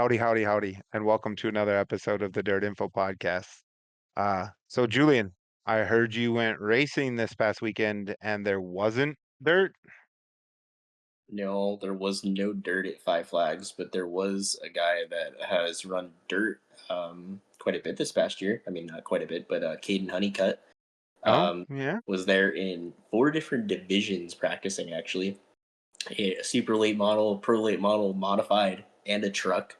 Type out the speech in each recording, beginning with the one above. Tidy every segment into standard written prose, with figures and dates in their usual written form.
Howdy, howdy, howdy, and welcome to another episode of the DirtInfo Podcast. So Julian, I heard you went racing this past weekend and there wasn't dirt. No, there was no dirt at Five Flags, but there was a guy that has run dirt quite a bit this past year. I mean, not quite a bit, but Caden Honeycutt Oh, um, yeah. was there in four different divisions practicing, actually. A super late model, pro late model, modified, and a truck.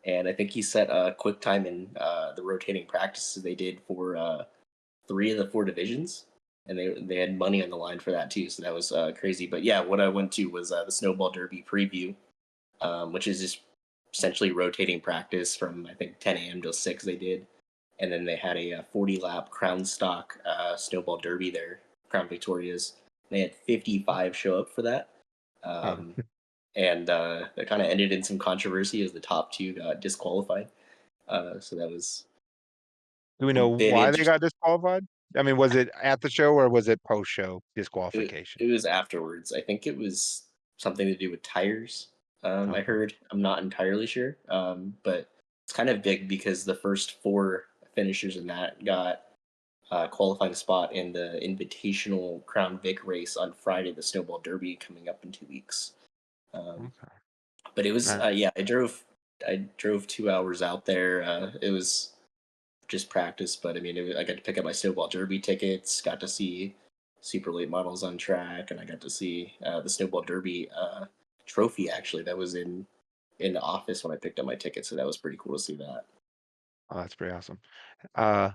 And I think he set a quick time in the rotating practices they did for three of the four divisions, and they had money on the line for that too. So that was crazy. But yeah, what I went to was the Snowball Derby preview, which is just essentially rotating practice from I think 10 a.m. till 6 they did, and then they had a 40 lap Crown Stock Snowball Derby there, Crown Victorias. They had 55 show up for that. Oh. And that kind of ended in some controversy as the top two got disqualified. So that was Do we a know bit why they interesting. got disqualified? I mean, was it at the show or was it post-show disqualification? It was afterwards. I think it was something to do with tires. I Okay. heard. I'm not entirely sure. But it's kind of big because the first four finishers in that got qualifying spot in the Invitational Crown Vic race on Friday, the Snowball Derby coming up in 2 weeks. Um, Okay. but it was Nah. yeah. I drove 2 hours out there. It was just practice, but I mean, I got to pick up my Snowball Derby tickets. Got to see super late models on track, and I got to see the Snowball Derby trophy actually that was in the office when I picked up my ticket. So that was pretty cool to see that. Oh, that's pretty awesome. Uh,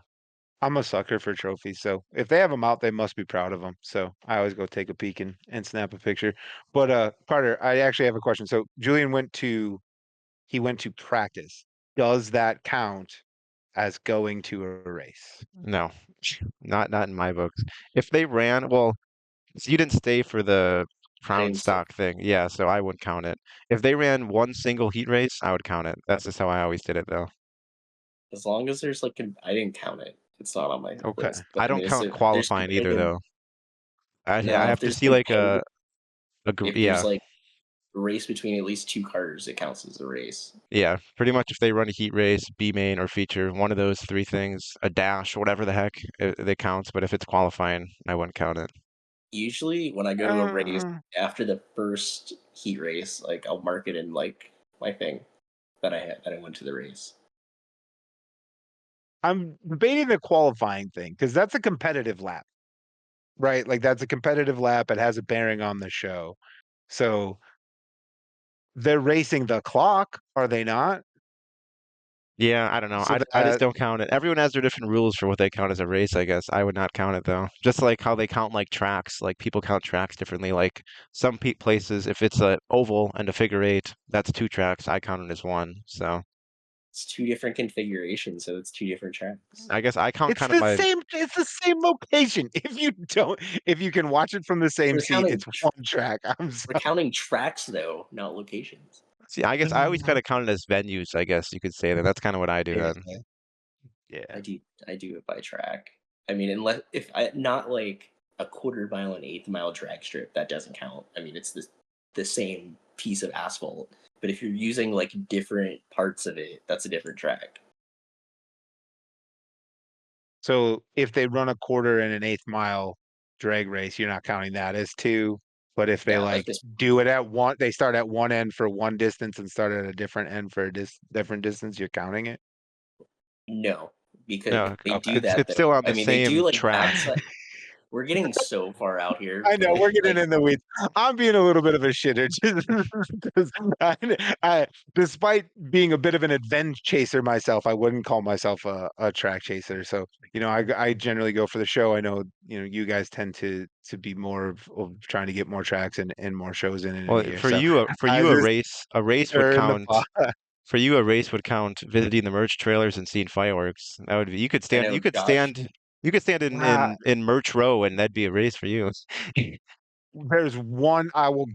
I'm a sucker for trophies, so if they have them out, they must be proud of them. So I always go take a peek and snap a picture. But Carter, I actually have a question. So Julian went to practice. Does that count as going to a race? No, not in my books. If they ran, well, so you didn't stay for the I crown didn't stay. stock thing. Yeah, so I wouldn't count it. If they ran one single heat race, I would count it. That's just how I always did it, though. As long as there's like, I didn't count it. It's not on my Okay. list. But I I don't mean, count if there's qualifying either, competitive, though. I no, if have to there's see like competitive, if there's yeah, like a race between at least two cars, it counts as a race. yeah. Pretty much if they run a heat race, B main or feature, one of those three things, a dash, whatever the heck, it counts. But if it's qualifying, I wouldn't count it. Usually, when I go to a race after the first heat race, like I'll mark it in like my thing that I had that I went to the race. I'm debating the qualifying thing because that's a competitive lap, right? Like that's a competitive lap. It has a bearing on the show. So they're racing the clock, are they not? Yeah, I don't know. So I just that don't count it. Everyone has their different rules for what they count as a race, I guess. I would not count it though. Just like how they count like tracks. Like people count tracks differently. Like some places, if it's a oval and a figure eight, that's two tracks. I count it as one. So It's two different configurations, so it's two different tracks. I guess I count kind of my it's the same location. If you can watch it from the same We're seat, counting it's one track. I'm we're sorry. counting tracks though, not locations. see. I guess I always kind of count it as venues. I guess you could say that. That's kind of what I do Yeah, then. yeah. I do it by track. I mean, unless if I not like a quarter mile and eighth mile drag strip, that doesn't count. I mean, it's the same piece of asphalt. But if you're using like different parts of it, that's a different track. So if they run a quarter and an eighth mile drag race, you're not counting that as two. But if they Yeah, that's like just do it at one, they start at one end for one distance and start at a different end for a different distance, you're counting it. no, because No, they do Okay. that it's though. still on I the mean, they same do like track. backside. We're getting so far out here, I know but we're getting like in the weeds. I'm being a little bit of a shitter just 'cause I despite being a bit of an adventure chaser myself, I wouldn't call myself a track chaser. So, I generally go for the show. I know, you guys tend to be more of trying to get more tracks and more shows in a Well, year. for So you, I just a race would stir in the count. pot. For you, a race would count visiting the merch trailers and seeing fireworks. That would be, I know Josh. you could stand in Ah, merch row, and that'd be a race for you. there's one I will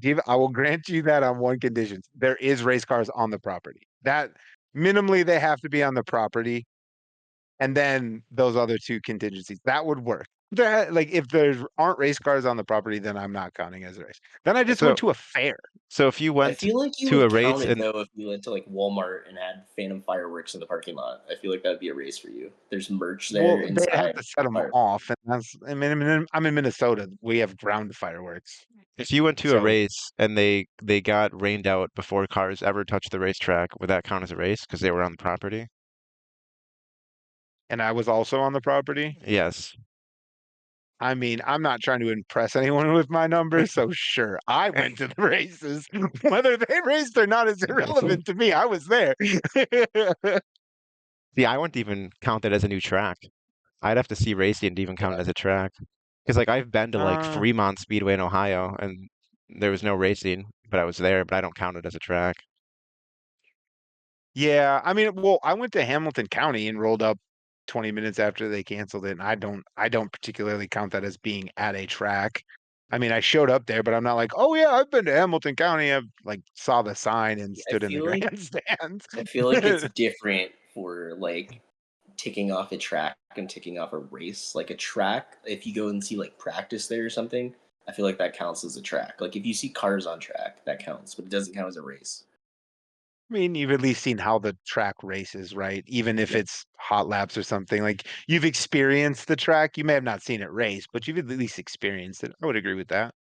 grant you that on one condition. There is race cars on the property. That minimally they have to be on the property. And then those other two contingencies, that would work. Like if there aren't race cars on the property, then I'm not counting as a race. Then I just So went to a fair. so if you I went feel like you to a would race count it and though if you went to like Walmart and had Phantom fireworks in the parking lot. I feel like that'd be a race for you. There's merch there Well, they'd have inside to set them fire. off, and I'm in Minnesota. We have ground fireworks, if you went to a so race and they got rained out before cars ever touched the racetrack, would that count as a race because they were on the property? and I was also on the property. Yes. I mean, I'm not trying to impress anyone with my numbers, so sure, I went to the races. Whether they raced or not is irrelevant to me. I was there. See, I wouldn't even count that as a new track. I'd have to see racing to even count it Yeah. as a track. Because like I've been to like Uh, Fremont Speedway in Ohio and there was no racing, but I was there, but I don't count it as a track. yeah, I mean, well, I went to Hamilton County and rolled up 20 minutes after they canceled it, and I don't particularly count that as being at a track. I mean, I showed up there, but I'm not like, oh yeah, I've been to Hamilton County. I've like saw the sign and I stood in the feel like grandstands. I feel like it's different for like ticking off a track and ticking off a race. Like a track, if you go and see like practice there or something, I feel like that counts as a track. Like if you see cars on track, that counts, but it doesn't count as a race. I mean, you've at least seen how the track races, right? Even if Yeah. it's hot laps or something, like you've experienced the track. You may have not seen it race, but you've at least experienced it. I would agree with that.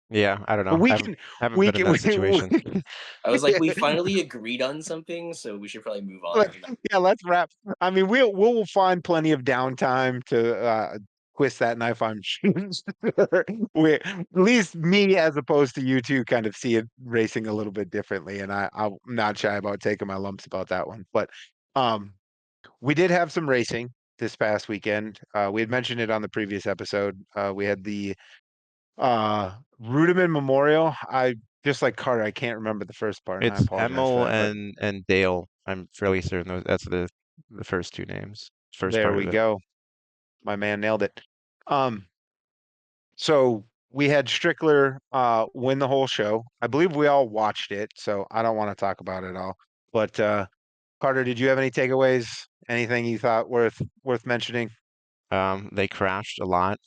Yeah, I don't But know. we I haven't can, haven't we been in can, that situation. I was like, we finally agreed on something, so we should probably move on Like, from that. yeah, let's wrap. I mean, we'll find plenty of downtime to twist that knife. I'm sure. We, at least me, as opposed to you two, kind of see it racing a little bit differently, and I'm not shy about taking my lumps about that one. But um, we did have some racing this past weekend. We had mentioned it on the previous episode. We had the Reutimann Memorial. I just like Carter. I can't remember the first part, and I It's apologize for Emil that. But and Dale. I'm fairly certain that's the first two names. First there part of we it. go. My man nailed it. Um, so we had Strickler win the whole show. I believe we all watched it, so I don't want to talk about it all. But Carter, did you have any takeaways? Anything you thought worth mentioning? They crashed a lot.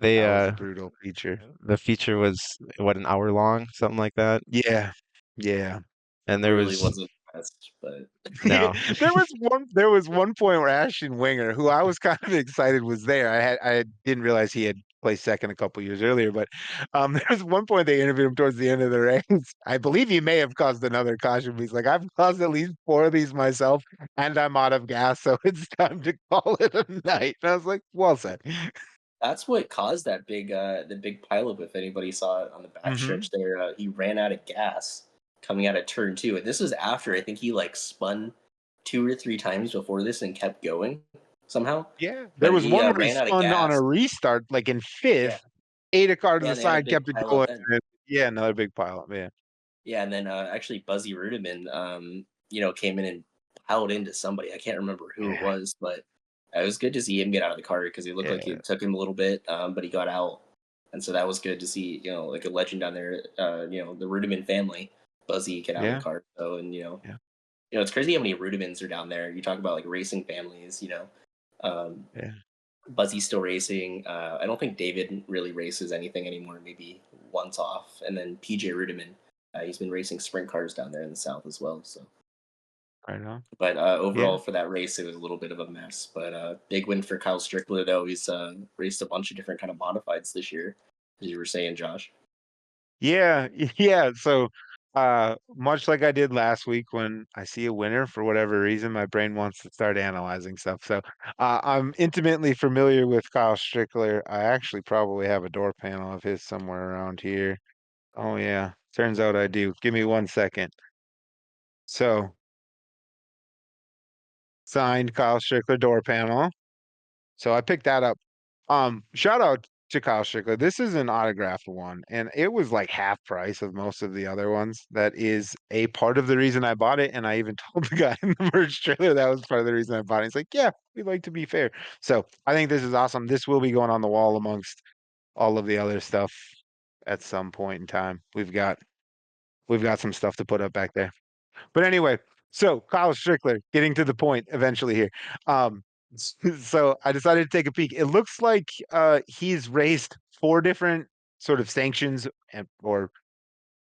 They That was a brutal feature. the feature was what, an hour long, something like that. Yeah, yeah. And there Really was wasn't the best, but no. There was one point where Ashton Winger, who I was kind of excited was there. I didn't realize he had placed second a couple years earlier, but there was one point they interviewed him towards the end of the race. I believe he may have caused another caution. But he's like, I've caused at least four of these myself, and I'm out of gas, so it's time to call it a night. And I was like, well said. that's what caused that big the big pileup. If anybody saw it on the Hmm. backstretch there, he ran out of gas coming out of turn two, and this was after I think he like spun two or three times before this and kept going somehow. Yeah, there But was he one where he ran out of spun on gas. a restart, like in Yeah, fifth, ate a car to yeah, the and they had a side, big kept it pileup going. then. And yeah, another big pile up. Yeah. Yeah, and then actually Buzzy Rudiman, came in and piled into somebody. I can't remember who it Yeah. was, but it was good to see him get out of the car because he looked like Yeah. it took him a little bit, but he got out, and so that was good to see. Like a legend down there. The Rudiman family, Buzzy get out of the Yeah. car. So, and Yeah. it's crazy how many Rudimans are down there. You talk about like racing families. Um, Yeah. Buzzy's still racing. I don't think David really races anything anymore. Maybe once off, and then PJ Rudiman. He's been racing sprint cars down there in the south as well. So, Right on. but Yeah. overall for that race, it was a little bit of a mess. But big win for Kyle Strickler though. He's raced a bunch of different kind of modifieds this year, as you were saying, Josh. Yeah. Yeah. So, much like I did last week when I see a winner for whatever reason, my brain wants to start analyzing stuff. So, I'm intimately familiar with Kyle Strickler. I actually probably have a door panel of his somewhere around here. Oh, yeah. Turns out I do. Give me 1 second. So, signed Kyle Strickler door panel. So I picked that up. Shout out to Kyle Strickler. This is an autographed one, and it was like half price of most of the other ones. That is a part of the reason I bought it. And I even told the guy in the merch trailer that was part of the reason I bought it. He's like, yeah, we like to be fair. So I think this is awesome. This will be going on the wall amongst all of the other stuff at some point in time. We've got some stuff to put up back there. But anyway, so Kyle Strickler, getting to the point eventually here. Um, So I decided to take a peek. It looks like he's raced 4 different sort of sanctions or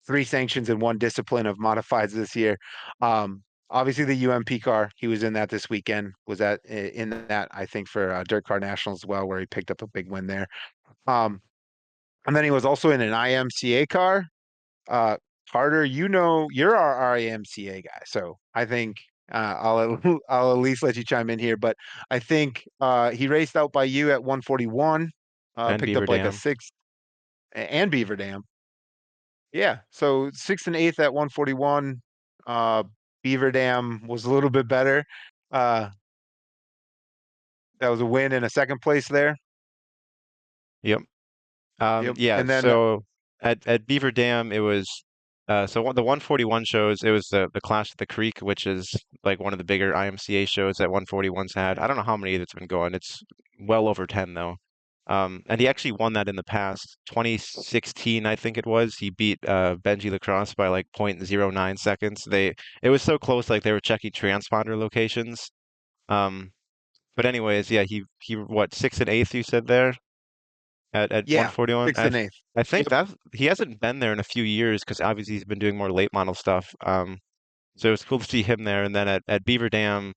3 sanctions in 1 discipline of modifieds this year. Obviously the UMP car, he was in that this weekend. Was in that, I think, for Dirt Car National as well, where he picked up a big win there. Um, and then he was also in an IMCA car. Carter, you're our IMCA guy, so I think I'll at least let you chime in here. But I think he raced out by you at 141, And picked Beaver up like a Dam. 6th, and Beaver Dam. Yeah, so 6th and 8th at 141. Uh, Beaver Dam was a little bit better. Uh, that was a win and a 2nd place there. Yep. Yep, Yeah, and then so at Beaver Dam it was the 141 shows, it was the Clash at the Creek, which is like one of the bigger IMCA shows that 141's had. I don't know how many it's been going. It's well over 10 though. And he actually won that in the past. 2016, I think it was. He beat Benji Lacrosse by like 0.09 seconds. It was so close, like they were checking transponder locations. Um, but anyways, yeah, he what, 6th and 8th you said there at yeah, 141. 6th and 8th. I think Yep. that he hasn't been there in a few years because obviously he's been doing more late model stuff. So it was cool to see him there. And then at Beaver Dam,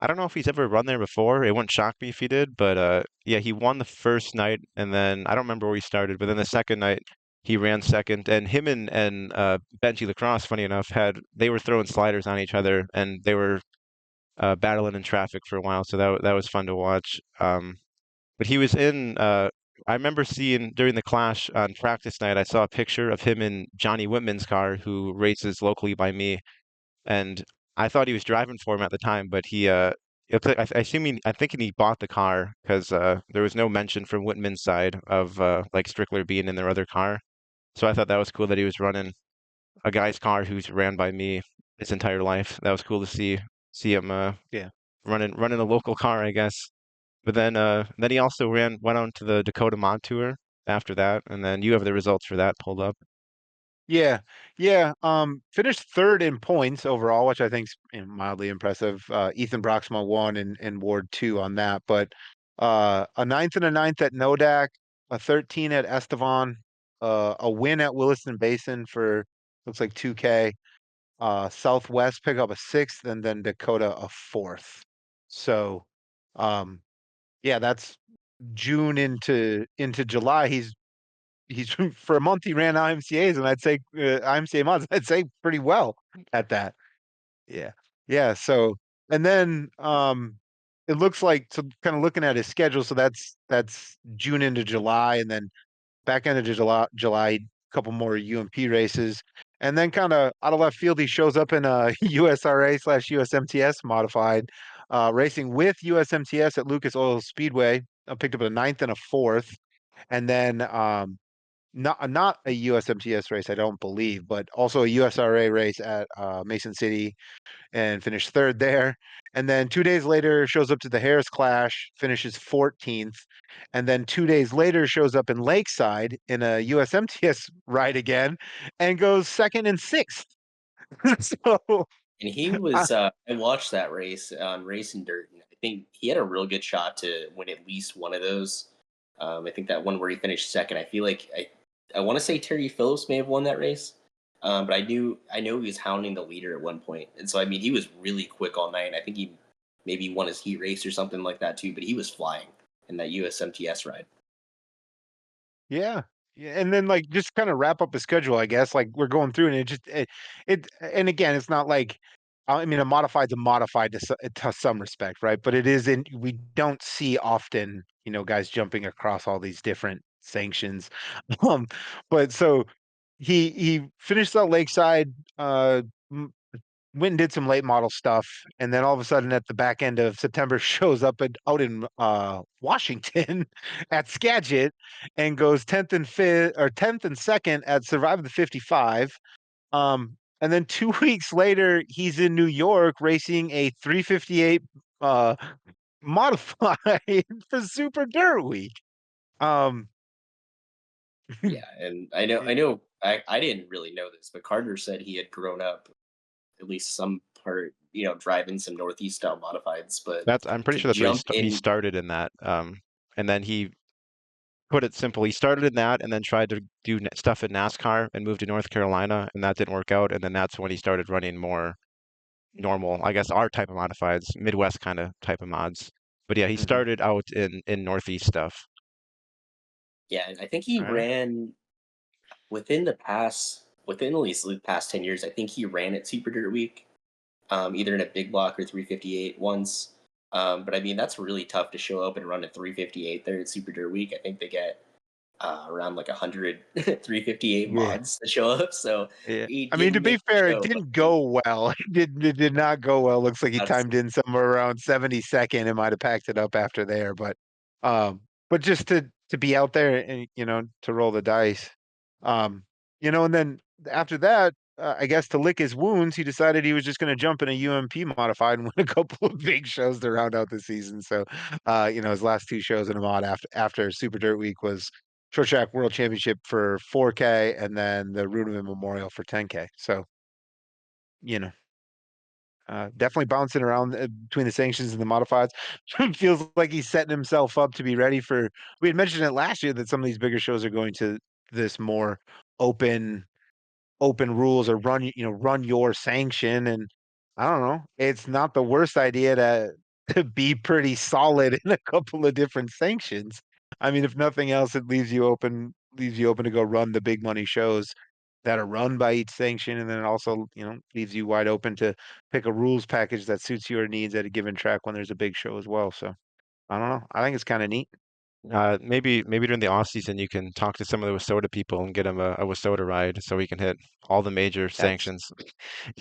I don't know if he's ever run there before. It wouldn't shock me if he did, but yeah, he won the first night, and then I don't remember where he started, but then the second night he ran second, and him and Benji Lacrosse, funny enough, they were throwing sliders on each other, and they were battling in traffic for a while, so that was fun to watch. But he was in. I remember seeing during the clash on practice night, I saw a picture of him in Johnny Whitman's car, who races locally by me, and I thought he was driving for him at the time, but I thinking he bought the car because there was no mention from Whitman's side of like Strickler being in their other car. So I thought that was cool that he was running a guy's car who's ran by me his entire life. That was cool to see him Yeah. running a local car, I guess. But then he also went on to the Dakota Mod Tour after that, and then you have the results for that pulled up. Yeah, yeah. Finished 3rd in points overall, which I think's mildly impressive. Ethan Broxma won and Ward 2 on that, but a 9th and a 9th at Nodak, a 13 at Estevan, a win at Williston Basin for looks like 2K. Southwest pick up a 6th, and then Dakota a 4th. So, um, yeah, that's June into July. He's for a month he ran IMCA's, and I'd say IMCA mods. I'd say pretty well at that. Yeah, yeah. So and then it looks like, so kind of looking at his schedule. So that's June into July, and then back end of July, couple more UMP races, and then kind of out of left field, he shows up in a USRA/USMTS modified, racing with USMTS at Lucas Oil Speedway. Picked up a 9th and a 4th, and then not a USMTS race, I don't believe, but also a USRA race at Mason City and finished 3rd there. And then 2 days later shows up to the Harris Clash, finishes 14th. And then 2 days later shows up in Lakeside in a USMTS ride again and goes 2nd and 6th. So And he uh, was, I watched that race on Racing Dirt, and I think he had a real good shot to win at least one of those. I think that one where he finished second, I feel like I want to say Terry Phillips may have won that race. But I know he was hounding the leader at one point. And so, I mean, he was really quick all night. I think he maybe won his heat race or something like that too, but he was flying in that USMTS ride. yeah. Yeah, and then like just kind of wrap up the schedule, I guess. Like we're going through, and and again, it's not like, I mean, a modified's a modified to some respect, right? But it isn't. We don't see often, guys jumping across all these different sanctions. Um, but so he finished out Lakeside. Went and did some late model stuff, and then all of a sudden at the back end of September shows up out in Washington at Skagit and goes 10th and 5th or 10th and 2nd at Survive the 55. And then 2 weeks later, he's in New York racing a 358 modified for Super Dirt Week. Um, Yeah, and I didn't really know this, but Carter said he had grown up at least some part drive in some Northeast style modifieds, but I'm pretty to sure that's where jump he in, started in that. And then he put it simple. He started in that and then tried to do stuff in NASCAR and moved to North Carolina, and that didn't work out. And then that's when he started running more normal, I guess, our type of modifieds, Midwest kind of type of mods. But yeah, he Mhm. started out in Northeast stuff. yeah, I think he Right on. ran within at least the past 10 years. I think he ran at Super Dirt Week, either in a big block or 358 once. But I mean, that's really tough to show up and run a 358 there at Super Dirt Week. I think they get around like 100 358 Yeah. mods to show up. So Yeah. he I mean, did to be make the fair, it show, but didn't go well. It did not go well. Looks like he that's timed in somewhere around 72nd and might have packed it up after there. But just to be out there and to roll the dice. Um, and then after that, I guess to lick his wounds, he decided he was just going to jump in a UMP modified and win a couple of big shows to round out the season. So, his last two shows in a mod after Super Dirt Week was Short Track World Championship for 4K and then the Reutimann Memorial for 10K. So, you know, definitely bouncing around between the sanctions and the modifieds. Feels like he's setting himself up to be ready for. We had mentioned it last year that some of these bigger shows are going to this more open rules or run your sanction. And I don't know, it's not the worst idea to be pretty solid in a couple of different sanctions. I mean, if nothing else, it leaves you open to go run the big money shows that are run by each sanction, and then it also leaves you wide open to pick a rules package that suits your needs at a given track when there's a big show as well. So I don't know, I think it's kind of neat. Maybe during the off season you can talk to some of the Wasota people and get him a Wasota ride so we can hit all the major That's sanctions.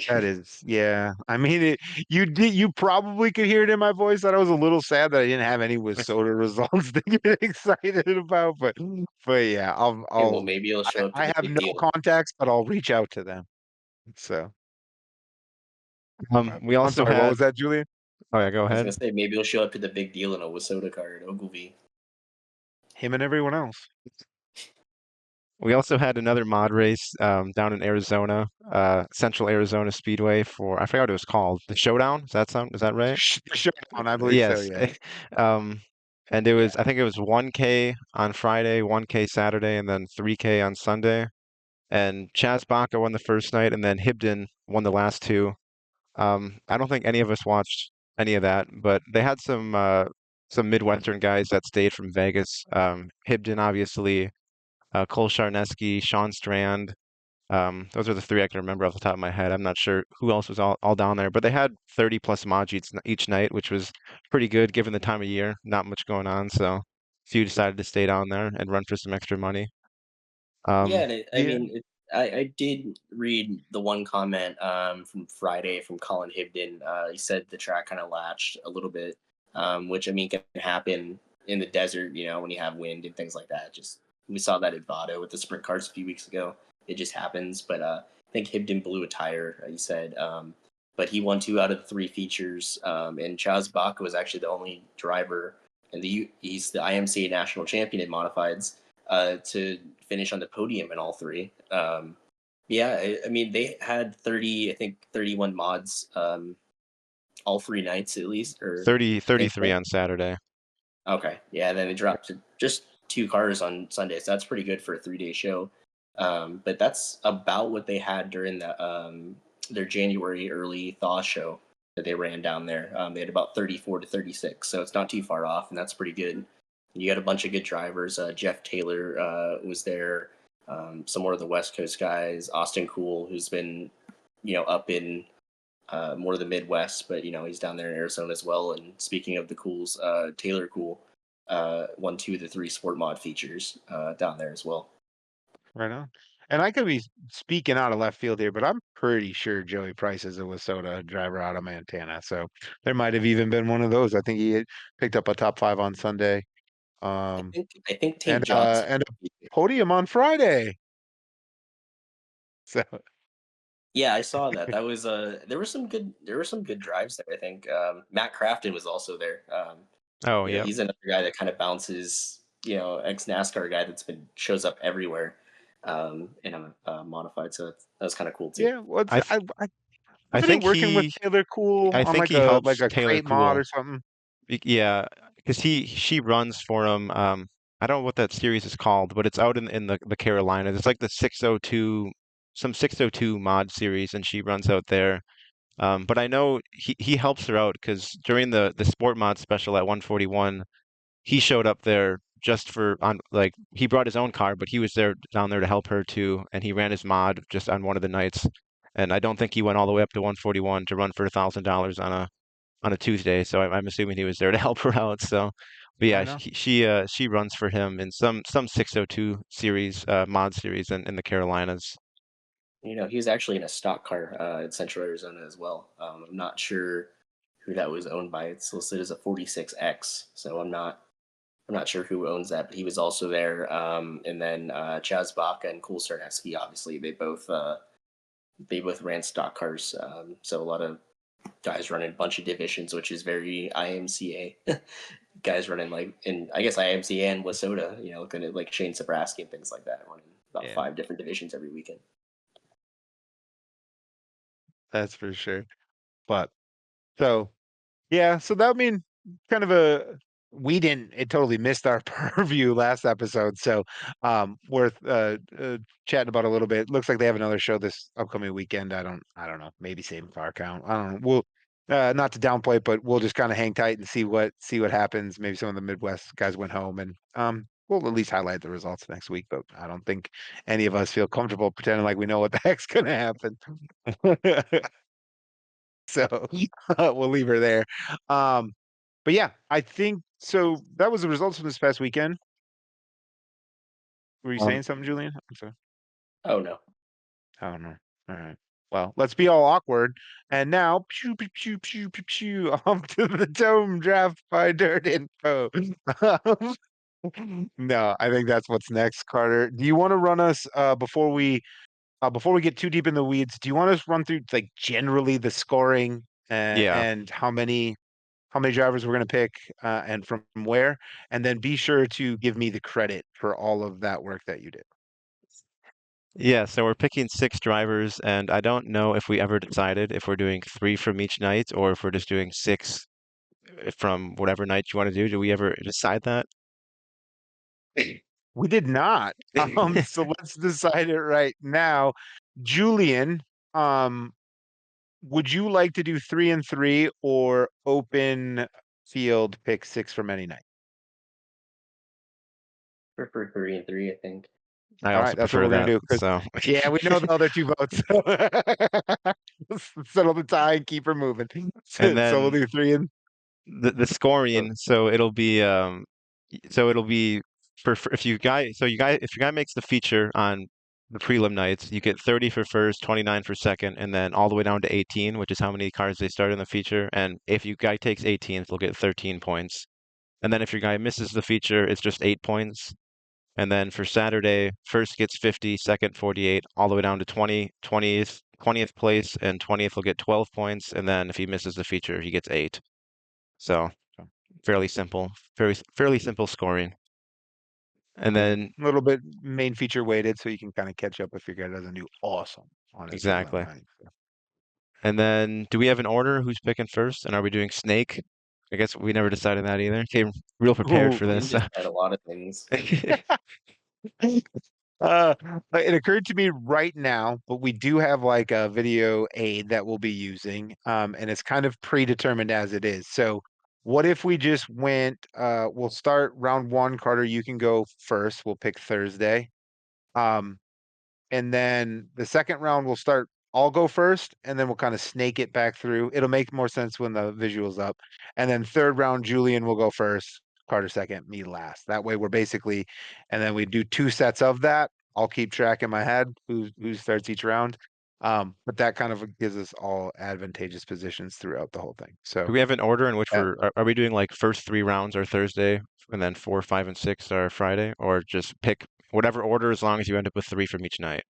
That is, yeah. I mean, you probably could hear it in my voice that I was a little sad that I didn't have any with soda results to get excited about, but yeah, okay. Well, maybe he'll show up to I the have big no deal. contacts, but I'll reach out to them. So, We I'm also sorry, what had, was that, Julian? oh yeah, go I was ahead. gonna say maybe he'll show up to the big deal in a Wasota car at Ogilvy. Him and everyone else. We also had another mod race down in Arizona, Central Arizona Speedway for, I forgot what it was called, the Showdown. Is that right? Showdown, I believe so, Yes. yeah. Um, and it was, Yeah, I think it was 1K on Friday, 1K Saturday, and then 3K on Sunday. And Chaz Baca won the first night, and then Hibden won the last two. I don't think any of us watched any of that, but they had some Midwestern guys that stayed from Vegas. Hibden, obviously, Cole Charneski, Sean Strand. Those are the three I can remember off the top of my head. I'm not sure who else was all down there, but they had 30 plus mods each night, which was pretty good given the time of year. Not much going on, so a few decided to stay down there and run for some extra money. yeah. Um, And I Yeah. mean, I did read the one comment from Friday from Colin Hibden. He said the track kind of latched a little bit, which I mean can happen in the desert. When you have wind and things like that. Just we saw that at Vado with the sprint cars a few weeks ago. It just happens. But I think Hibden blew a tire. He said. But he won two out of the three features, and Chaz Baca was actually the only driver, and he's the IMCA national champion in modifieds to finish on the podium in all three. Yeah, I mean they had 30, I think 31 mods, all three nights at least, or 30, I think 33 on Saturday. okay, yeah. Then they dropped to just two cars on Sunday, so that's pretty good for a 3 day show. But that's about what they had during their January early thaw show that they ran down there. They had about 34 to 36, so it's not too far off, and that's pretty good. You got a bunch of good drivers. Jeff Taylor was there. Some more of the West Coast guys. Austin Cool, who's been, up in more of the Midwest, but he's down there in Arizona as well. And speaking of the Cools, Taylor Cool won two of the three sport mod features down there as well. Right on. And I could be speaking out of left field here, but I'm pretty sure Joey Price is a Wasota driver out of Montana. So there might have even been one of those. I think he had picked up a top five on Sunday. I Um, think I think and Tate Johnson. and a podium on Friday. So Yeah, I saw that. That was there were some good drives there. I think Matt Crafton was also there. Oh, yeah. He's another guy that kind of bounces. Ex NASCAR guy that's been shows up everywhere in a modified. So that's kind of cool too. yeah, what's I th I I Wasn't he think working with he Taylor Cool I on think like he a helps Taylor crate mod Cool. or something? Yeah, because she runs for him. I don't know what that series is called, but it's out in the Carolinas. It's like the 602, some 602 mod series, and she runs out there. But I know he helps her out because during the sport mod special at 141, he showed up there just for on like he brought his own car, but he was there down there to help her too, and he ran his mod just on one of the nights. And I don't think he went all the way up to 141 to run for $1,000 on a Tuesday. So I'm assuming he was there to help her out. So, but I yeah, know. she runs for him in some 602 series mod series in the Carolinas. He was actually in a stock car in Central Arizona as well. I'm not sure who that was owned by. It's listed as a 46X, so I'm not sure who owns that, but he was also there. And then Chaz Baca and Cool Sarneski, obviously, they both ran stock cars. So a lot of guys running a bunch of divisions, which is very IMCA. Guys running like in I guess IMCA and Wasota, looking at like Shane Sabraski and things like that, running about Yeah, 5 different divisions every weekend. that's for sure. But so yeah, so that mean kind of a we didn't it totally missed our purview last episode, so worth chatting about a little bit. Looks like they have another show this upcoming weekend. I don't know, maybe same car count. I don't know. We'll not to downplay it, but we'll just kind of hang tight and see what happens. Maybe some of the Midwest guys went home and we'll at least highlight the results next week, but I don't think any of us feel comfortable pretending like we know what the heck's gonna happen. So we'll leave her there. Um, but yeah, I think so. That was the results from this past weekend. Were you Um, saying something, Julian? I'm sorry. oh no. I don't know. All right. Well, let's be all awkward. And now, pew, pew, pew, pew, pew, pew, off to the dome draft by Dirt Info. No, I think that's what's next, Carter. Do you want to run us before we get too deep in the weeds? Do you want us to run through like generally the scoring Yeah. and how many drivers we're going to pick and from where, and then be sure to give me the credit for all of that work that you did. Yeah, so we're picking six drivers, and I don't know if we ever decided if we're doing three from each night or if we're just doing six from whatever night you want to do. Do we ever decide that? We did not. So let's decide it right now. Julian, um, would you like to do 3 and 3 or open field pick six from any night? Prefer 3 and 3, I think. I All also right, that's what prefer we're gonna that. do. Because So, yeah, we know the other two votes. Let's settle the tie and keep her moving. and So we'll then do three and the oh, scoring, so it'll be for if you guy so you guy if your guy makes the feature on the prelim nights, you get 30 for first, 29 for second, and then all the way down to 18, which is how many cars they start in the feature. And if you guy takes 18th, they'll get 13 points. And then if your guy misses the feature, it's just 8 points. And then for Saturday, first gets 50, second 48, all the way down to 20, 20th place, and 20th will get 12 points. And then if he misses the feature, he gets 8. So fairly simple, fairly simple scoring. And cool. then A little bit main feature weighted, so you can kind of catch up if your guy doesn't do awesome on his prelim exactly. night. So. And then do we have an order? Who's picking first? And are we doing snake? I guess we never decided that either. Came real prepared Ooh. for We this. didn't decide a lot of things. Uh, it occurred to me right now, but we do have like a video aid that we'll be using, and it's kind of predetermined as it is. So, what if we just went? We'll start round one. Carter, you can go first. We'll pick Thursday. Um, and then the second round we'll start. I'll go first, and then we'll kind of snake it back through. It'll make more sense when the visual's up. And then third round, Julian will go first, Carter second, me last. That way we're basically, and then we do two sets of that. I'll keep track in my head who starts each round. But that kind of gives us all advantageous positions throughout the whole thing. Do So we have an order in which uh, are we doing like first three rounds are Thursday and then 4, 5, and 6 are Friday, or just pick whatever order as long as you end up with three from each night?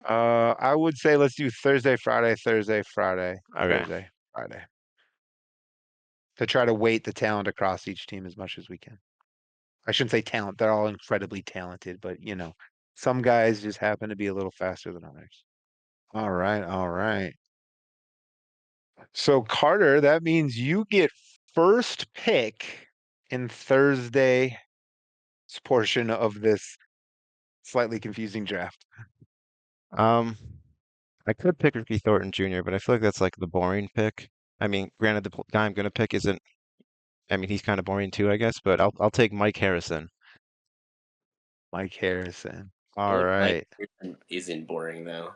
I would say let's do Thursday, Friday, Thursday, Friday, Okay. Thursday, Friday to try to weight the talent across each team as much as we can. I shouldn't say talent. They're all incredibly talented, but some guys just happen to be a little faster than others. All right, all right. So Carter, that means you get first pick in Thursday's portion of this slightly confusing draft. Um, I could pick Ricky Thornton Jr., but I feel like that's like the boring pick. I mean, granted, the guy I'm gonna pick isn't. I mean, he's kind of boring too, I guess. But I'll take Mike Harrison. Mike Harrison. I feel All like Mike right. isn't boring though.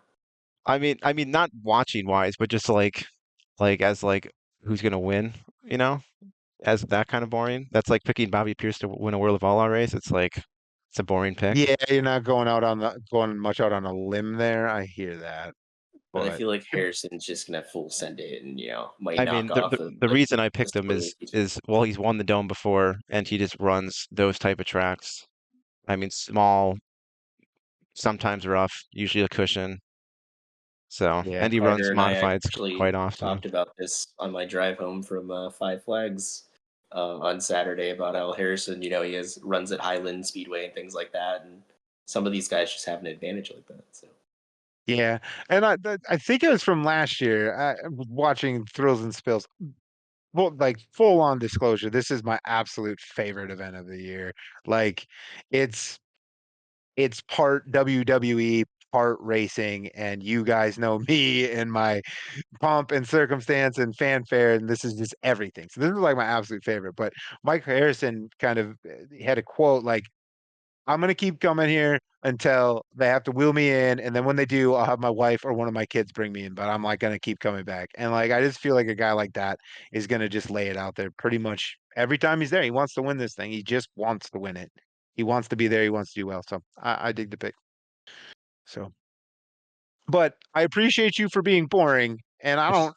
I mean, not watching wise, but just like as like who's gonna win, you know, as that kind of boring. That's like picking Bobby Pierce to win a World of All-Out race. It's like it's a boring pick. Yeah, you're not going much out on a limb there. I hear that. But I But feel like Harrison's just gonna full send it and might I knock mean, the, off the a the reason I picked him split is race. is well, he's won the Dome before, and he just runs those type of tracks. I mean, small, sometimes rough, usually a cushion. So, yeah. and he runs Carter and I modifieds actually quite often. talked about this on my drive home from Five Flags on Saturday about how Harrison, he runs at Highland Speedway and things like that, and some of these guys just have an advantage like that. So Yeah. And I think it was from last year. I was watching Thrills and Spills. Well, like full on disclosure, this is my absolute favorite event of the year. Like it's it's part WWE, part racing, and you guys know me and my pomp and circumstance and fanfare, and this is just everything. So this is like my absolute favorite. But Mike Harrison kind of had a quote like, "I'm gonna keep coming here until they have to wheel me in, and then when they do, I'll have my wife or one of my kids bring me in. But I'm like gonna keep coming back." And like I just feel like a guy like that is gonna just lay it out there pretty much every time he's there. He wants to win this thing. He just wants to win it. He wants to be there. He wants to do well. So I dig the pick. So, but I appreciate you for being boring, and I don't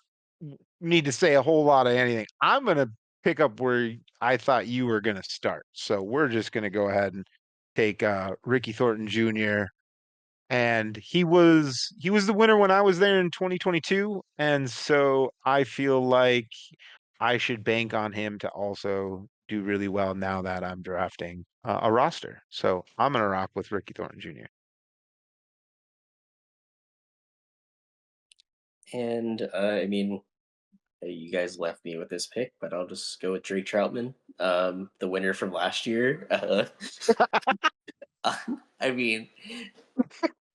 need to say a whole lot of anything. I'm gonna pick up where I thought you were gonna start. So we're just gonna go ahead and take Ricky Thornton Jr. And he was the winner when I was there in 2022, and so I feel like I should bank on him to also do really well now that I'm drafting a roster. So I'm gonna rock with Ricky Thornton Jr. and I mean, you guys left me with this pick, but I'll just go with Drake Troutman, the winner from last year. I mean,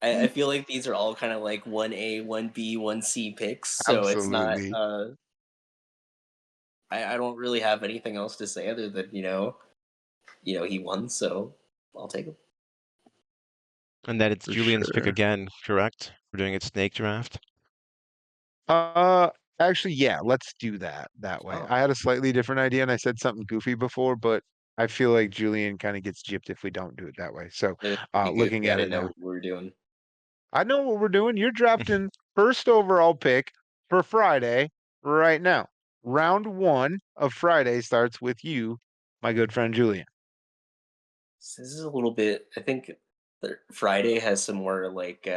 I feel like these are all kind of like 1A, 1B, 1C picks, so it's not. Absolutely. I don't really have anything else to say other than he won, so I'll take him. And that it's For Julian's pick sure. again, correct? We're doing a snake draft. Uh, actually, yeah, let's do that way. Oh, I had a slightly different idea and I said something goofy before, but I feel like Julian kind of gets gypped if we don't do it that way. So, It'd be looking goofy. I at it didn't know now, what we were doing. I know what we're doing. You're drafting first overall pick for Friday right now. Round one of Friday starts with you, my good friend Julian. So this is a little bit. I think Friday has some more like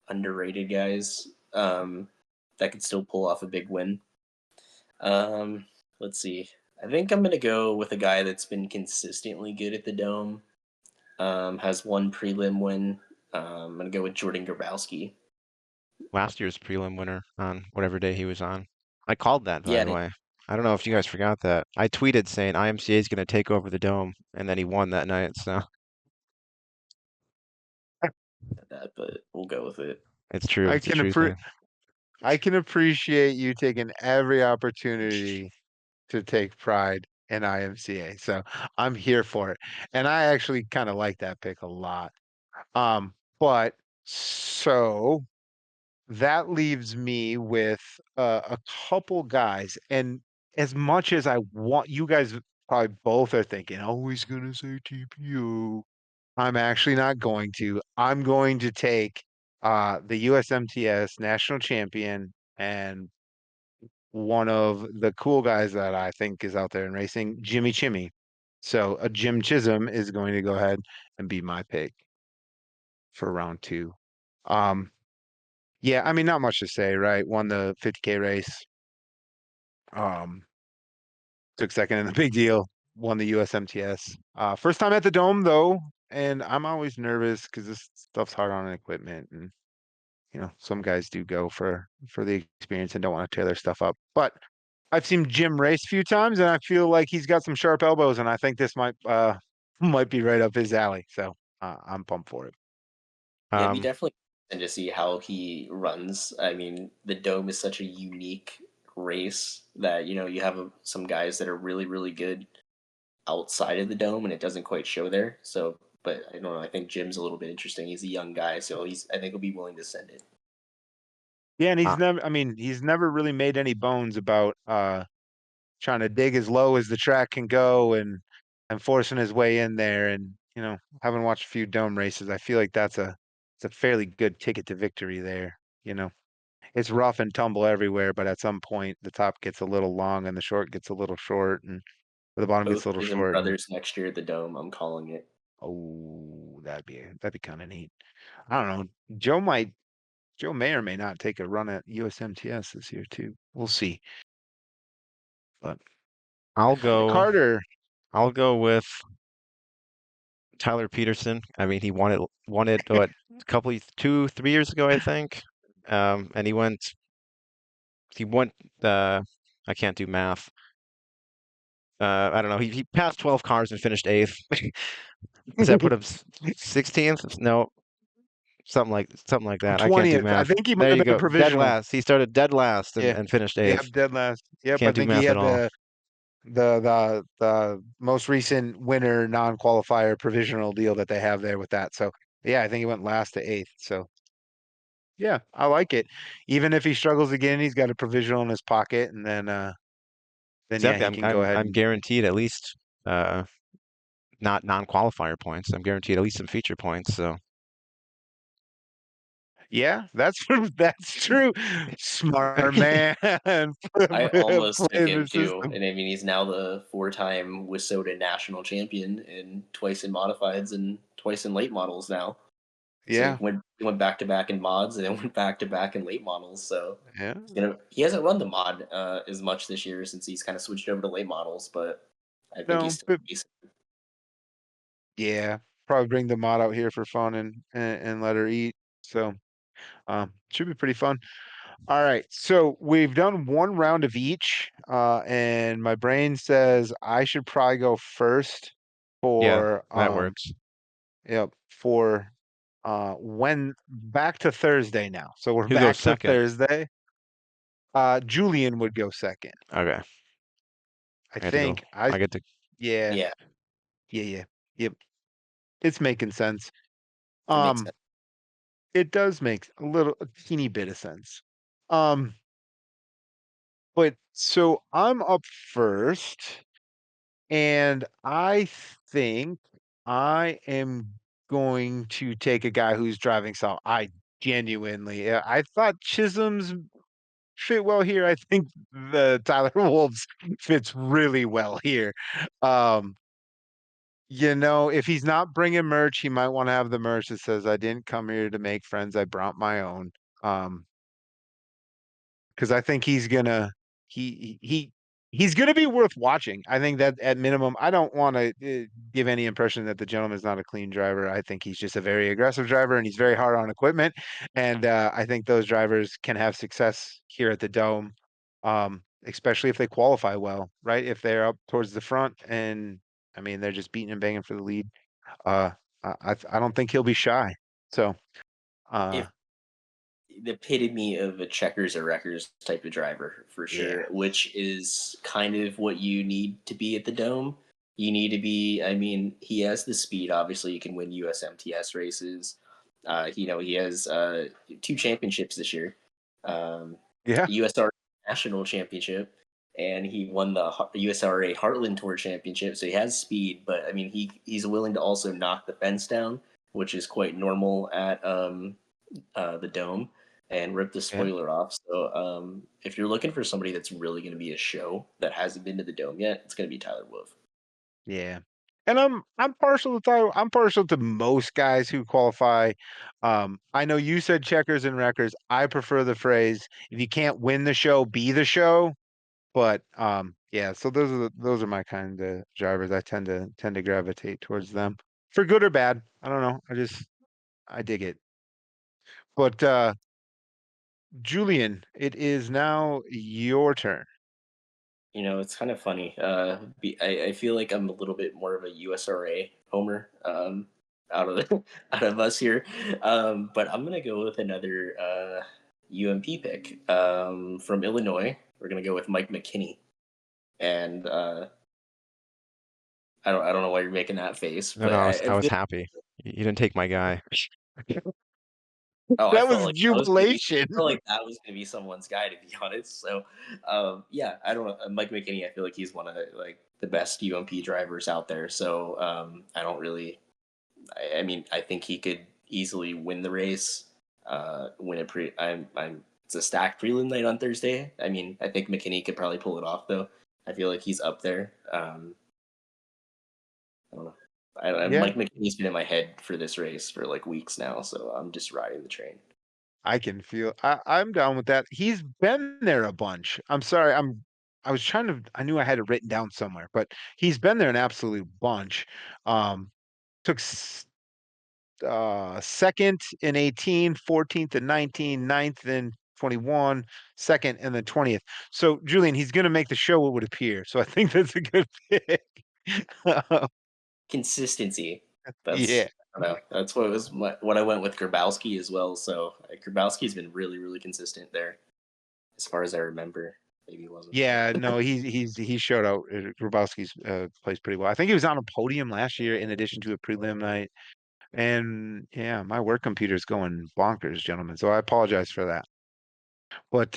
underrated guys that could still pull off a big win. Let's see. I think I'm gonna go with a guy that's been consistently good at the Dome. Has one prelim win. I'm gonna go with Jordan Grabowski. last year's prelim winner on whatever day he was on. I called that, by Yeah, the way. I don't know if you guys forgot that. I tweeted saying IMCA is going to take over the dome, and then he won that night. So that, but we'll go with it. it's true. I It's a can true appre thing. I can appreciate you taking every opportunity to take pride in IMCA. So I'm here for it. And I actually kind of like that pick a lot. But so that leaves me with a couple guys. And as much as I want, you guys probably both are thinking, oh, he's gonna say TPO. I'm actually not going to. I'm going to take the USMTS national champion and one of the cool guys that I think is out there in racing, Jimmy Chimmy. So a Jim Chisholm is going to go ahead and be my pick for round two. Um, yeah, I mean, not much to say, right? Won the 50K race. Um, took second in the big deal. Won the USMTS. First time at the Dome though, and I'm always nervous because this stuff's hard on equipment and some guys do go for the experience and don't want to tear their stuff up. But I've seen Jim race a few times, and I feel like he's got some sharp elbows, and I think this might be right up his alley. So I'm pumped for it. Yeah, it'd be Um, definitely interesting to see how he runs. I mean, the Dome is such a unique race that you have some guys that are really really good outside of the Dome, and it doesn't quite show there. So, but I don't know. I think Jim's a little bit interesting. He's a young guy, so I think he'll be willing to send it. Yeah, and uh, he's never really made any bones about trying to dig as low as the track can go and forcing his way in there. And having watched a few dome races, I feel like it's a fairly good ticket to victory there. You know, it's rough and tumble everywhere, but at some point the top gets a little long and the short gets a little short, and the bottom gets Both a little Chisholm short. And brothers next year at the Dome. I'm calling it. oh, that'd be kind of neat. I don't know. Joe may or may not take a run at USMTS this year too. We'll see. But I'll Find a go. Carter, I'll go with Tyler Peterson. I mean, he won it what, a couple, 2, 3 years ago, I think. And he went. I can't do math. I don't know. He passed 12 cars and finished eighth. Does that put him 16th? No, something like that. I can't do 20th. I math. think he might There have you been go. Dead provisional. last. He started dead last and, Yeah. and finished Yep, eighth. dead last. Yep, I Can't do think he math at had all. the most recent winner non-qualifier provisional deal that they have there with that. So yeah, I think he went last to eighth. So yeah, I like it. Even if he struggles again, he's got a provisional in his pocket, and then yeah, Exactly. he I'm can go I'm ahead I'm and guaranteed at least not non-qualifier points. I'm guaranteed at least some feature points. So yeah, that's that's true. Smart man. I almost took Playing him the too, system. and I mean he's now the four-time WISSOTA national champion, and twice in modifieds and twice in late models now. So Yeah, he went back to back in mods and then went back to back in late models. So yeah. he hasn't run the mod as much this year since he's kind of switched over to late models, but I think he's No, still but decent. yeah, probably bring the mod out here for fun and let her eat. So should be pretty fun. All right, so we've done one round of each, and my brain says I should probably go first yeah, for that works. yep, for when back to Thursday now. So we're Who goes back to second? Thursday. Julian would go second. Okay, I I get to go. think I I get to. yeah, Yeah, yeah. Yep. It's making sense. it makes sense. Um it does make a teeny bit of sense. Um but so I'm up first. And I think I am going to take a guy who's driving style. I thought Chisholm's fit well here. I think the Tyler Wolves fits really well here. Um, if he's not bringing merch, he might want to have the merch that says, "I didn't come here to make friends. I brought my own." Um, because I think he's gonna be worth watching. I think that at minimum, I don't want to give any impression that the gentleman's not a clean driver. I think he's just a very aggressive driver, and he's very hard on equipment. And I think those drivers can have success here at the Dome, especially if they qualify well, right? If they're up towards the front, and I mean they're just beating and banging for the lead. Uh, I don't think he'll be shy. So, uh, If the epitome of a checkers or wreckers type of driver for yeah, sure, which is kind of what you need to be at the Dome. You need to be. I mean, he has the speed. Obviously, you can win USMTS races. He has two championships this year, yeah, USR National Championship, and he won the USRA Heartland Tour Championship. So he has speed, but I mean, he's willing to also knock the fence down, which is quite normal at the Dome, and rip the yeah. spoiler off. So if you're looking for somebody that's really going to be a show that hasn't been to the Dome yet, it's going to be Tyler Wolf. Yeah. And I'm partial to Tyler. I'm partial to most guys who qualify. I know you said checkers and wreckers. I prefer the phrase if you can't win the show, be the show. But yeah, so those are my kind of drivers. I tend to gravitate towards them. For good or bad. I don't know. I dig it. But Julian, it is now your turn. It's kind of funny. I feel like I'm a little bit more of a USRA homer out of out of us here, but I'm gonna go with another UMP pick from Illinois. We're gonna go with Mike McKinney, and I don't know why you're making that face, No, but no, I I was feel happy. You didn't take my guy. oh, I That felt was like that was gonna be jubilation. I felt like that was gonna be someone's guy, to be honest. So, yeah, I don't know. Mike McKinney, I feel like he's one of the best UMP drivers out there. So, I don't really. I mean, I think he could easily win the race. Win it pre. I'm. It's a stacked prelim night on Thursday. I mean, I think McKinney could probably pull it off, though. I feel like he's up there. I don't know. Yeah, Mike McKinney's been in my head for this race for like weeks now, so I'm just riding the train. I can feel I'm down with that. He's been there a bunch. I'm sorry, I was trying to I knew I had it written down somewhere, but he's been there an absolute bunch. Um, took second in 18, 14th and 19, ninth in 21, second and then 20th. So Julian, he's gonna make the show, it would appear. So I think that's a good pick. Consistency. That's Yeah. I don't know. That's what I went with Grabowski as well. So Grabowski's been really really consistent there, as far as I remember. Maybe he wasn't, but Yeah, no, he showed out. Grabowski's plays pretty well. I think he was on a podium last year in addition to a prelim night. And yeah, my work computer's going bonkers, gentlemen. So I apologize for that. But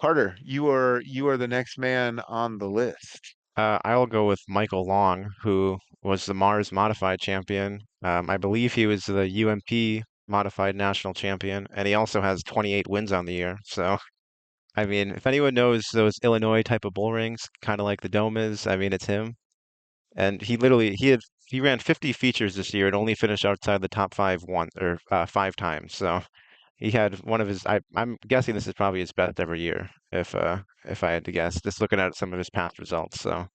Carter, you are the next man on the list. I'll go with Michael Long, who was the Mars Modified champion. I believe he was the UMP Modified national champion, and he also has 28 wins on the year. So, I mean, if anyone knows those Illinois type of bull rings, kind of like the Dome is, I mean, it's him. And he ran 50 features this year and only finished outside the top five times. So he had one of his. I'm guessing this is probably his best ever year, if I had to guess, just looking at some of his past results. So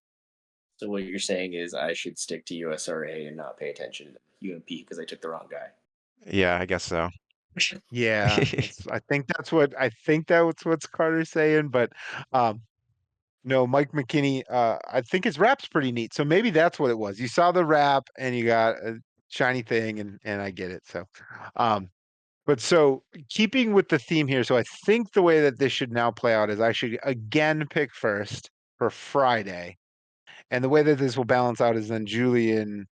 so what you're saying is I should stick to USRA and not pay attention to UMP because I took the wrong guy. yeah, I guess so. Yeah, I think that's what's Carter's saying, but um no, Mike McKinney, I think his rap's pretty neat. So maybe that's what it was. You saw the rap and you got a shiny thing and I get it. So um but so keeping with the theme here, so I think the way that this should now play out is I should again pick first for Friday. And the way that this will balance out is then Julian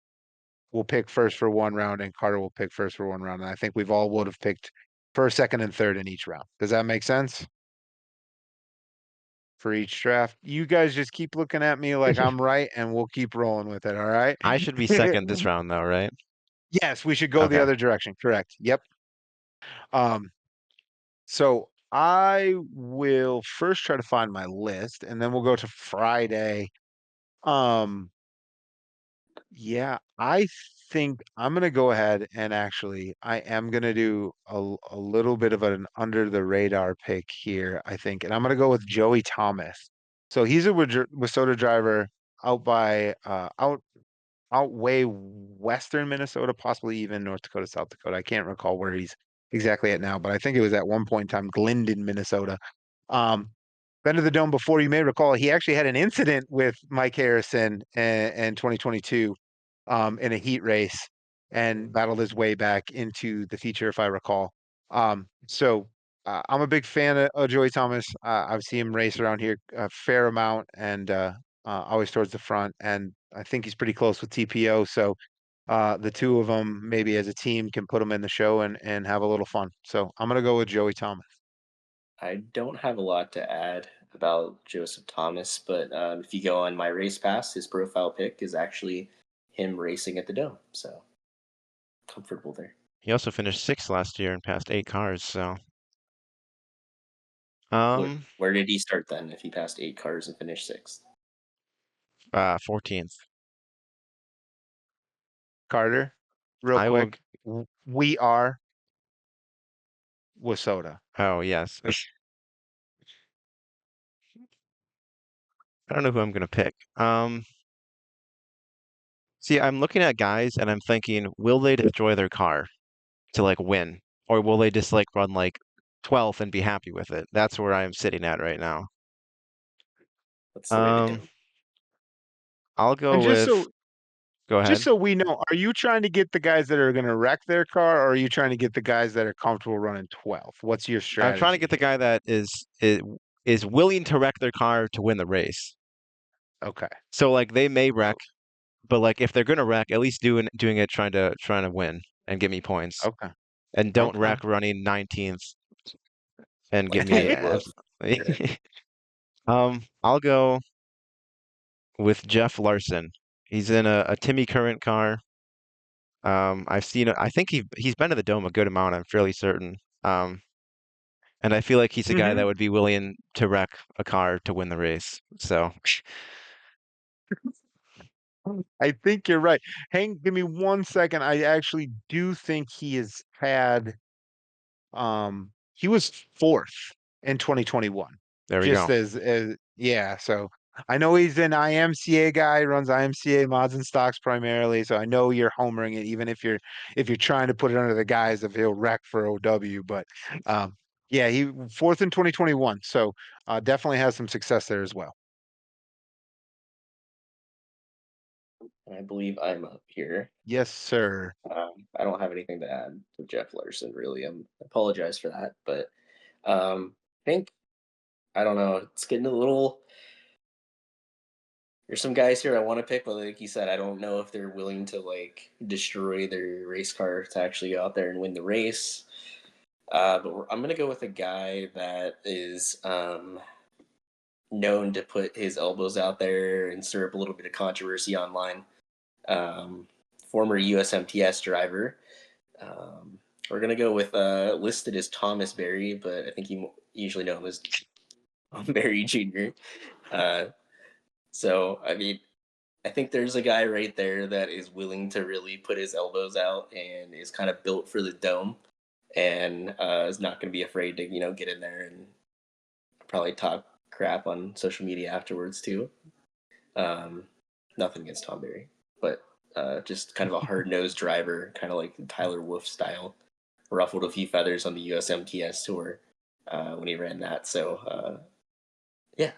will pick first for one round and Carter will pick first for one round. And I think we've all would have picked first, second, and third in each round. Does that make sense? For each draft. You guys just keep looking at me like I'm right and we'll keep rolling with it, all right? I should be second this round, though, right? Yes, we should go the Okay. other direction. Correct. Yep. Um, so I will first try to find my list and then we'll go to Friday. Um, yeah, I think I'm gonna go ahead and actually I am gonna do a little bit of an under the radar pick here, I think, and I'm gonna go with Joey Thomas. So he's a Wissota driver out by out way western Minnesota, possibly even North Dakota, South Dakota. I can't recall where he's exactly at now, but I think it was at one point in time Glendon, Minnesota. Um, been to the Dome before. You may recall he actually had an incident with Mike Harrison in 2022 in a heat race and battled his way back into the feature, if I recall. So I'm a big fan of Joey Thomas. I've seen him race around here a fair amount and always towards the front. And I think he's pretty close with TPO. So the two of them, maybe as a team, can put them in the show and have a little fun. So I'm gonna go with Joey Thomas. I don't have a lot to add about Joseph Thomas, but if you go on my race pass, his profile pic is actually him racing at the Dome. So comfortable there. He also finished sixth last year and passed 8 cars. So, Where, um, where did he start then if he passed 8 cars and finished sixth? 14th. Carter, real I will. quick. We are Wissota. Oh, yes. I don't know who I'm gonna pick. See, I'm looking at guys and I'm thinking, will they destroy their car to like win, or will they just like run like 12th and be happy with it. That's where I'm sitting at right now. That's the way to go. I'll go And with. Go just ahead. so we know, are you trying to get the guys that are going to wreck their car, or are you trying to get the guys that are comfortable running 12th? What's your I'm trying to get strategy the here? guy that is willing to wreck their car to win the race. Okay. So like they may wreck, but like if they're gonna wreck, at least doing it trying to win and get me points. Okay. And don't Okay. wreck running 19th and get I me would love. absolutely. I'll go with Jeff Larson. He's in a Timmy Current car. I've seen it. I think he's been to the Dome a good amount, I'm fairly certain. And I feel like he's a guy Hmm. that would be willing to wreck a car to win the race. So I think you're right. Hang, give me 1 second. I actually do think he was fourth in 2021. there we Just go. as yeah, so I know he's an IMCA guy, runs IMCA mods and stocks primarily. So I know you're homering it, even if you're trying to put it under the guise of he'll wreck for OW. But um, yeah, he fourth in 2021. So definitely has some success there as well. I believe I'm up here. Yes, sir. I don't have anything to add to Jeff Larson, really. I apologize for that, but I think I don't know. It's getting a little. There's some guys here I want to pick, but like you said, I don't know if they're willing to like destroy their race car to actually go out there and win the race. I'm gonna go with a guy that is known to put his elbows out there and stir up a little bit of controversy online. Um, Former USMTS driver. Um, we're gonna go with listed as Thomas Berry, but I think you usually know him as Tom Berry Jr. Uh, so I mean, I think there's a guy right there that is willing to really put his elbows out and is kind of built for the dome, and is not going to be afraid to get in there and probably talk crap on social media afterwards too. Um, Nothing against Tom Berry, but just kind of a hard nosed driver, kind of like Tyler Wolf style. Ruffled a few feathers on the USMTS tour when he ran that. So yeah,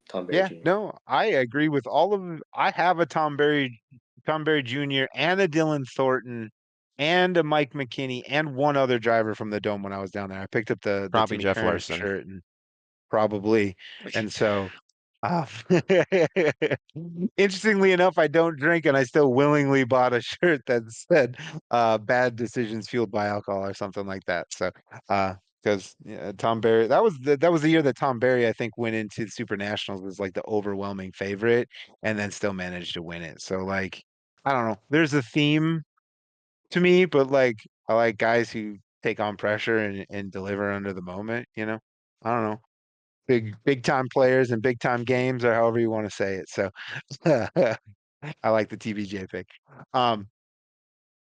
Tom Berry Yeah, Jr. no, I agree with all of. I have a Tom Berry Jr. and a Dylan Thornton and a Mike McKinney and one other driver from the Dome when I was down there. I picked up the Probably Timmy Jeff Current Larson. shirt and probably, and so uh, interestingly enough, I don't drink and I still willingly bought a shirt that said bad decisions fueled by alcohol or something like that. So because Tom Berry, that was the year that Tom Berry, I think, went into the Super Nationals as like the overwhelming favorite and then still managed to win it. So like, I don't know. There's a theme to me, but like I like guys who take on pressure and deliver under the moment, you know? I don't know. Big time players and big time games or however you want to say it. So I like the TBJ pick. Um,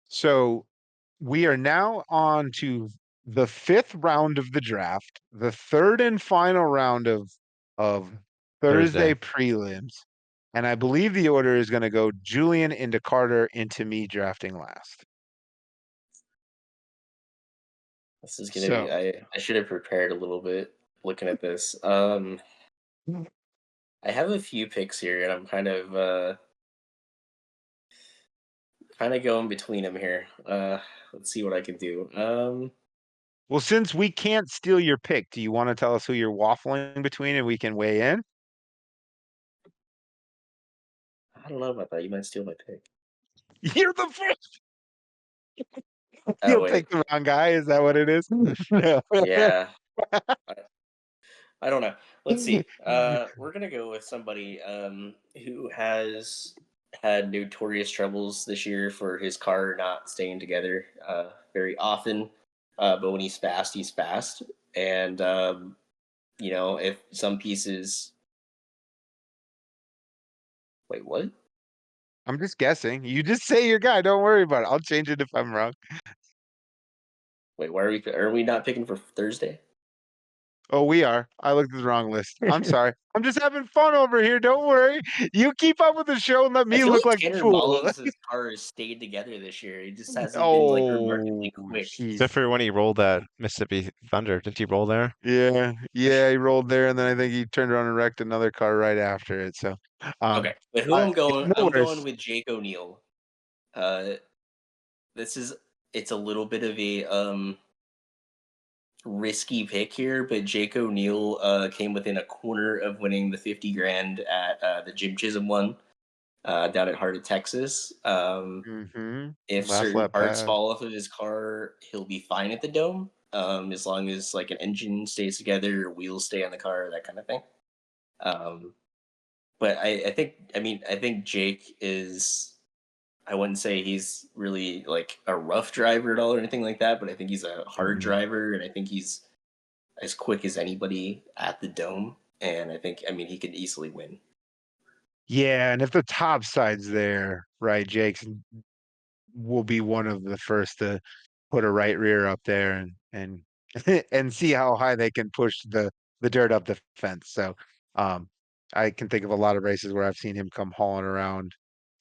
so we are now on to the fifth round of the draft, the third and final round of Thursday Thursday. prelims. And I believe the order is going to go Julian into Carter into me drafting last. This is gonna be. So I should have prepared a little bit looking at this. I have a few picks here, and I'm kind of going between them here. Let's see what I can do. well, since we can't steal your pick, do you want to tell us who you're waffling between and we can weigh in? I don't know about that. You might steal my pick. You're the first. Oh You'll wait, pick the wrong guy. Is that what it is? No. yeah. I, I don't know. Let's see. We're gonna go with somebody who has had notorious troubles this year for his car not staying together very often. But when he's fast, he's fast. And if some pieces. Wait, what? I'm just guessing. You just say your guy. Don't worry about it. I'll change it if I'm wrong. Wait, why are we? Are we not picking for Thursday? Oh, we are. I looked at the wrong list. I'm sorry. I'm just having fun over here. Don't worry. You keep up with the show and let I me feel look like like the Tanner fool. Mullins' car has stayed together this year. He just hasn't been like Oh, remarkably quick. Except jeez. for when he rolled that Mississippi Thunder. Didn't he roll there? Yeah, yeah, he rolled there, and then I think he turned around and wrecked another car right after it. So, Okay, um, but who no I'm going worries. with Jake O'Neill. Uh, this is it's a little bit of a risky pick here, but Jake O'Neill came within a corner of winning the 50 grand at the Jim Chisholm one down at Heart of Texas. If Last certain lap parts pass. fall off of his car, he'll be fine at the dome. As long as like an engine stays together, wheels stay on the car, that kind of thing. Um, but I think Jake is. I wouldn't say he's really like a rough driver at all or anything like that, but I think he's a hard Mhm. driver, and I think he's as quick as anybody at the dome. And I mean, he could easily win. Yeah, and if the top side's there, right, Jake's will be one of the first to put a right rear up there and and see how high they can push the dirt up the fence. So, um, I can think of a lot of races where I've seen him come hauling around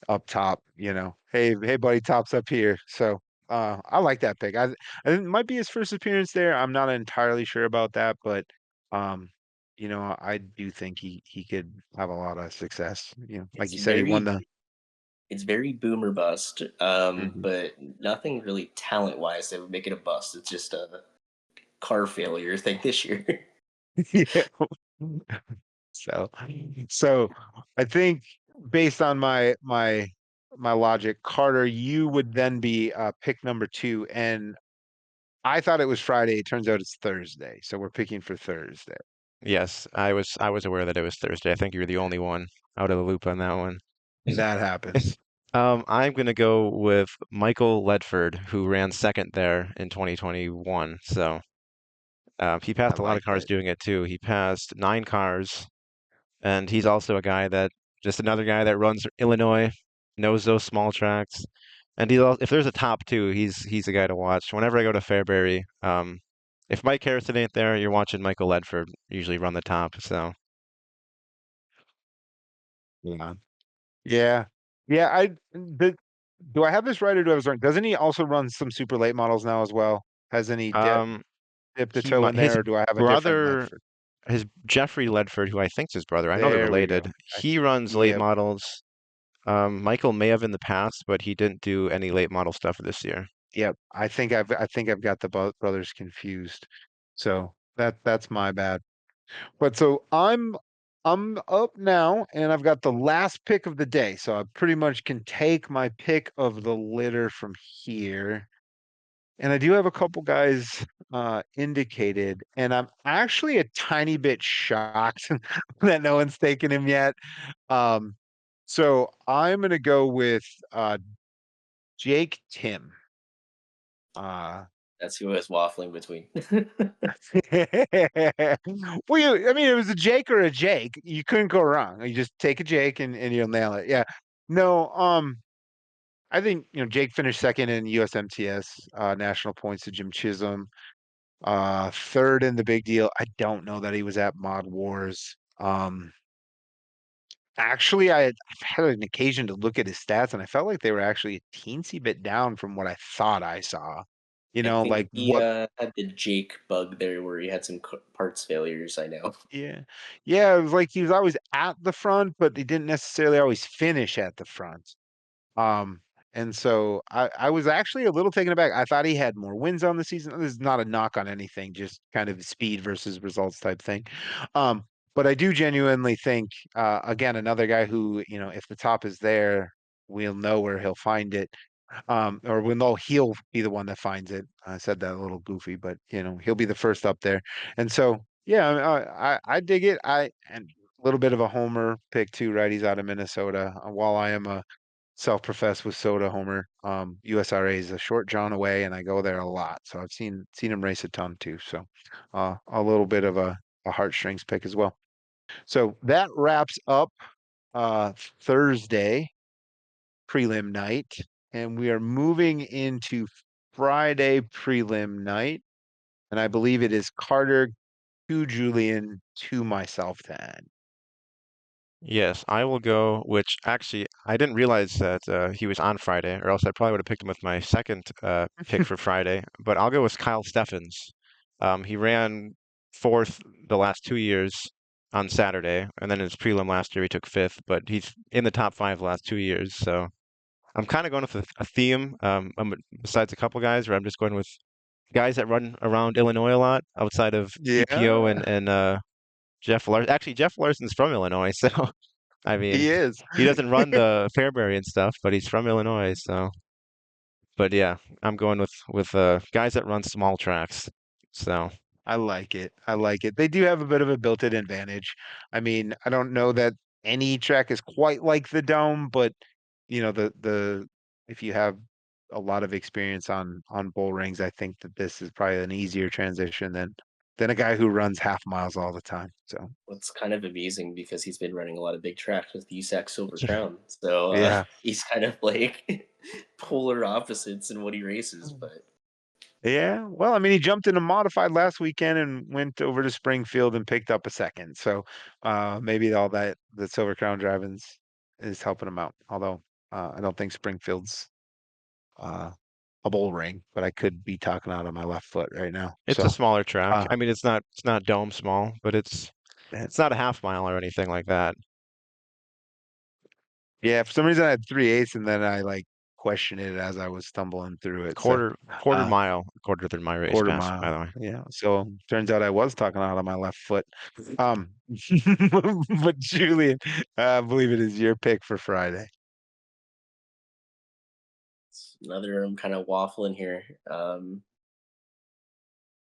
up top, "Hey, hey, buddy, top's up here." So, I like that pick. I think it might be his first appearance there. I'm not entirely sure about that, but, um, I do think he could have a lot of success. Like It's you said, he won very the it's very boomer bust, Mhm. but nothing really talent wise that would make it a bust. It's just a car failure thing this year. Yeah. So so I think based on my logic, Carter, you would then be, pick number 2, and I thought it was Friday, it turns out it's Thursday, so we're picking for Thursday. Yes, I was aware that it was Thursday. I think you were the only one out of the loop on that one. That happens. I'm gonna go with Michael Ledford, who ran second there in 2021. So he I passed a lot of like cars that. doing it too. He passed 9 cars, and he's also a guy that just another guy that runs Illinois, knows those small tracks, and if there's a top two, he's a guy to watch. Whenever I go to Fairbury, if Mike Harrison ain't there, you're watching Michael Ledford usually run the top. So Yeah. Yeah. Yeah, do I have this right or do I have this wrong? Doesn't he also run some super late models now as well? Hasn't he um, dipped a toe in his there, or do I have a different brother, Ledford? his Jeffrey Ledford, who I think's his brother. I know they're There we go. related. I He runs late Yeah. models. Michael may have in the past, but he didn't do any late model stuff this year. Yep. I think I've got the brothers confused. So that's my bad. But so I'm up now and I've got the last pick of the day. So I pretty much can take my pick of the litter from here. And I do have a couple guys indicated, and I'm actually a tiny bit shocked that no one's taken him yet. Um, so I'm gonna go with Jake Tim. Uh That's who I was waffling between. Well, I mean, it was a Jake or a Jake. You couldn't go wrong. You just take a Jake and you'll nail it. Yeah. No, I think, Jake finished second in USMTS, national points to Jim Chisholm. Third in the big deal. I don't know that he was at Mod Wars. Actually, I've had an occasion to look at his stats, and I felt like they were actually a teensy bit down from what I thought I saw. I think Like he what had the Jake bug there where he had some parts failures. I know. Yeah. Yeah, it was like he was always at the front, but he didn't necessarily always finish at the front. Um, and so I was actually a little taken aback. I thought he had more wins on the season. This is not a knock on anything, just kind of speed versus results type thing. Um, but I do genuinely think, again, another guy who, if the top is there, we'll know where he'll find it. Or we'll know he'll be the one that finds it. I said that a little goofy, but he'll be the first up there. And so, yeah, I dig it. And a little bit of a homer pick too, right? He's out of Minnesota. While I am a self-professed with soda homer. USRA is a short John away, and I go there a lot, so I've seen him race a ton too. So, a little bit of a heartstrings pick as well. So that wraps up uh, Thursday prelim night, and we are moving into Friday prelim night, and I believe it is Carter. 2 Julian, 2 myself then. Yes, I will go, which actually I didn't realize that he was on Friday, or else I probably would have picked him with my second pick for Friday. But I'll go with Kyle Steffens. He ran fourth the last 2 years on Saturday, and then in his prelim last year he took fifth, but he's in the top five the last 2 years. So I'm kind of going with a theme, besides a couple guys, where I'm just going with guys that run around Illinois a lot outside of EPO Yeah, and Jeff Larson. Actually, Jeff Larson's from Illinois, so I mean, he is. he doesn't run the Fairbury and stuff, but he's from Illinois, so. But yeah, I'm going with guys that run small tracks. So I like it. I like it. They do have a bit of a built-in advantage. I mean, I don't know that any track is quite like the Dome, but the if you have a lot of experience on bull rings, I think that this is probably an easier transition than a guy who runs half miles all the time. So What's kind of amazing because he's been running a lot of big tracks with the USAC Silver Crown. So yeah. he's kind of like polar opposites in what he races. But Yeah, well, I mean, he jumped in a modified last weekend and went over to Springfield and picked up a second. So maybe all that the Silver Crown driving's is helping him out. Although I don't think Springfield's uh, a bull ring, but I could be talking out of my left foot right now. it's a So smaller track. uh, I mean, it's not dome small, but eh, it's not a half mile or anything like that. yeah, for some reason I had 3/8, and then I like questioned it as I was stumbling through it. So Quarter uh, mile, quarter than my race quarter pass, by mile. the way. Yeah. So turns out I was talking out of my left foot. Um, but Julian, I believe it is your pick for Friday. it's another I'm kind of waffling here.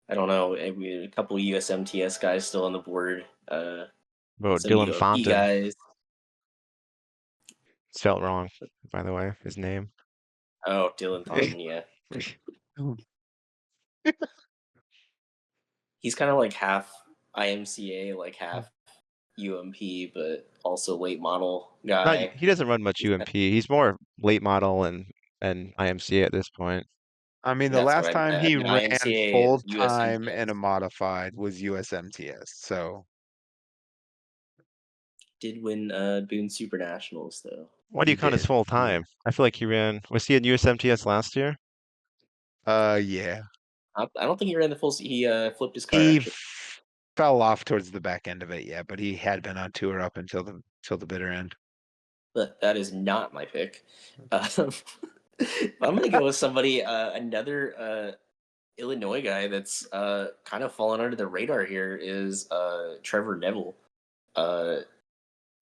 I don't know. A couple USMTS guys still on the board. About Some Dylan UMP Fonten, guys. spelled wrong, by the way, his name. Oh, Dylan Thornton. Yeah, he's kind of like half IMCA, like half UMP, but also late model Not guy. he doesn't run much He's UMP. He's more late model and IMCA at this point. I mean, the That's what last I time meant. I he mean, ran IMCA full is time in a USMTS. modified was USMTS. So Did win Boone Super Nationals though. Why do he you count his did. full Yeah. time? I feel like was he in USMTS last year? Yeah. I don't think he ran the full. He flipped his car He actually, fell off towards the back end of it, yeah, but he had been on tour up until the bitter end. but that is not my pick. I'm gonna go with somebody, another Illinois guy that's kind of fallen under the radar here is Trevor Neville. Uh,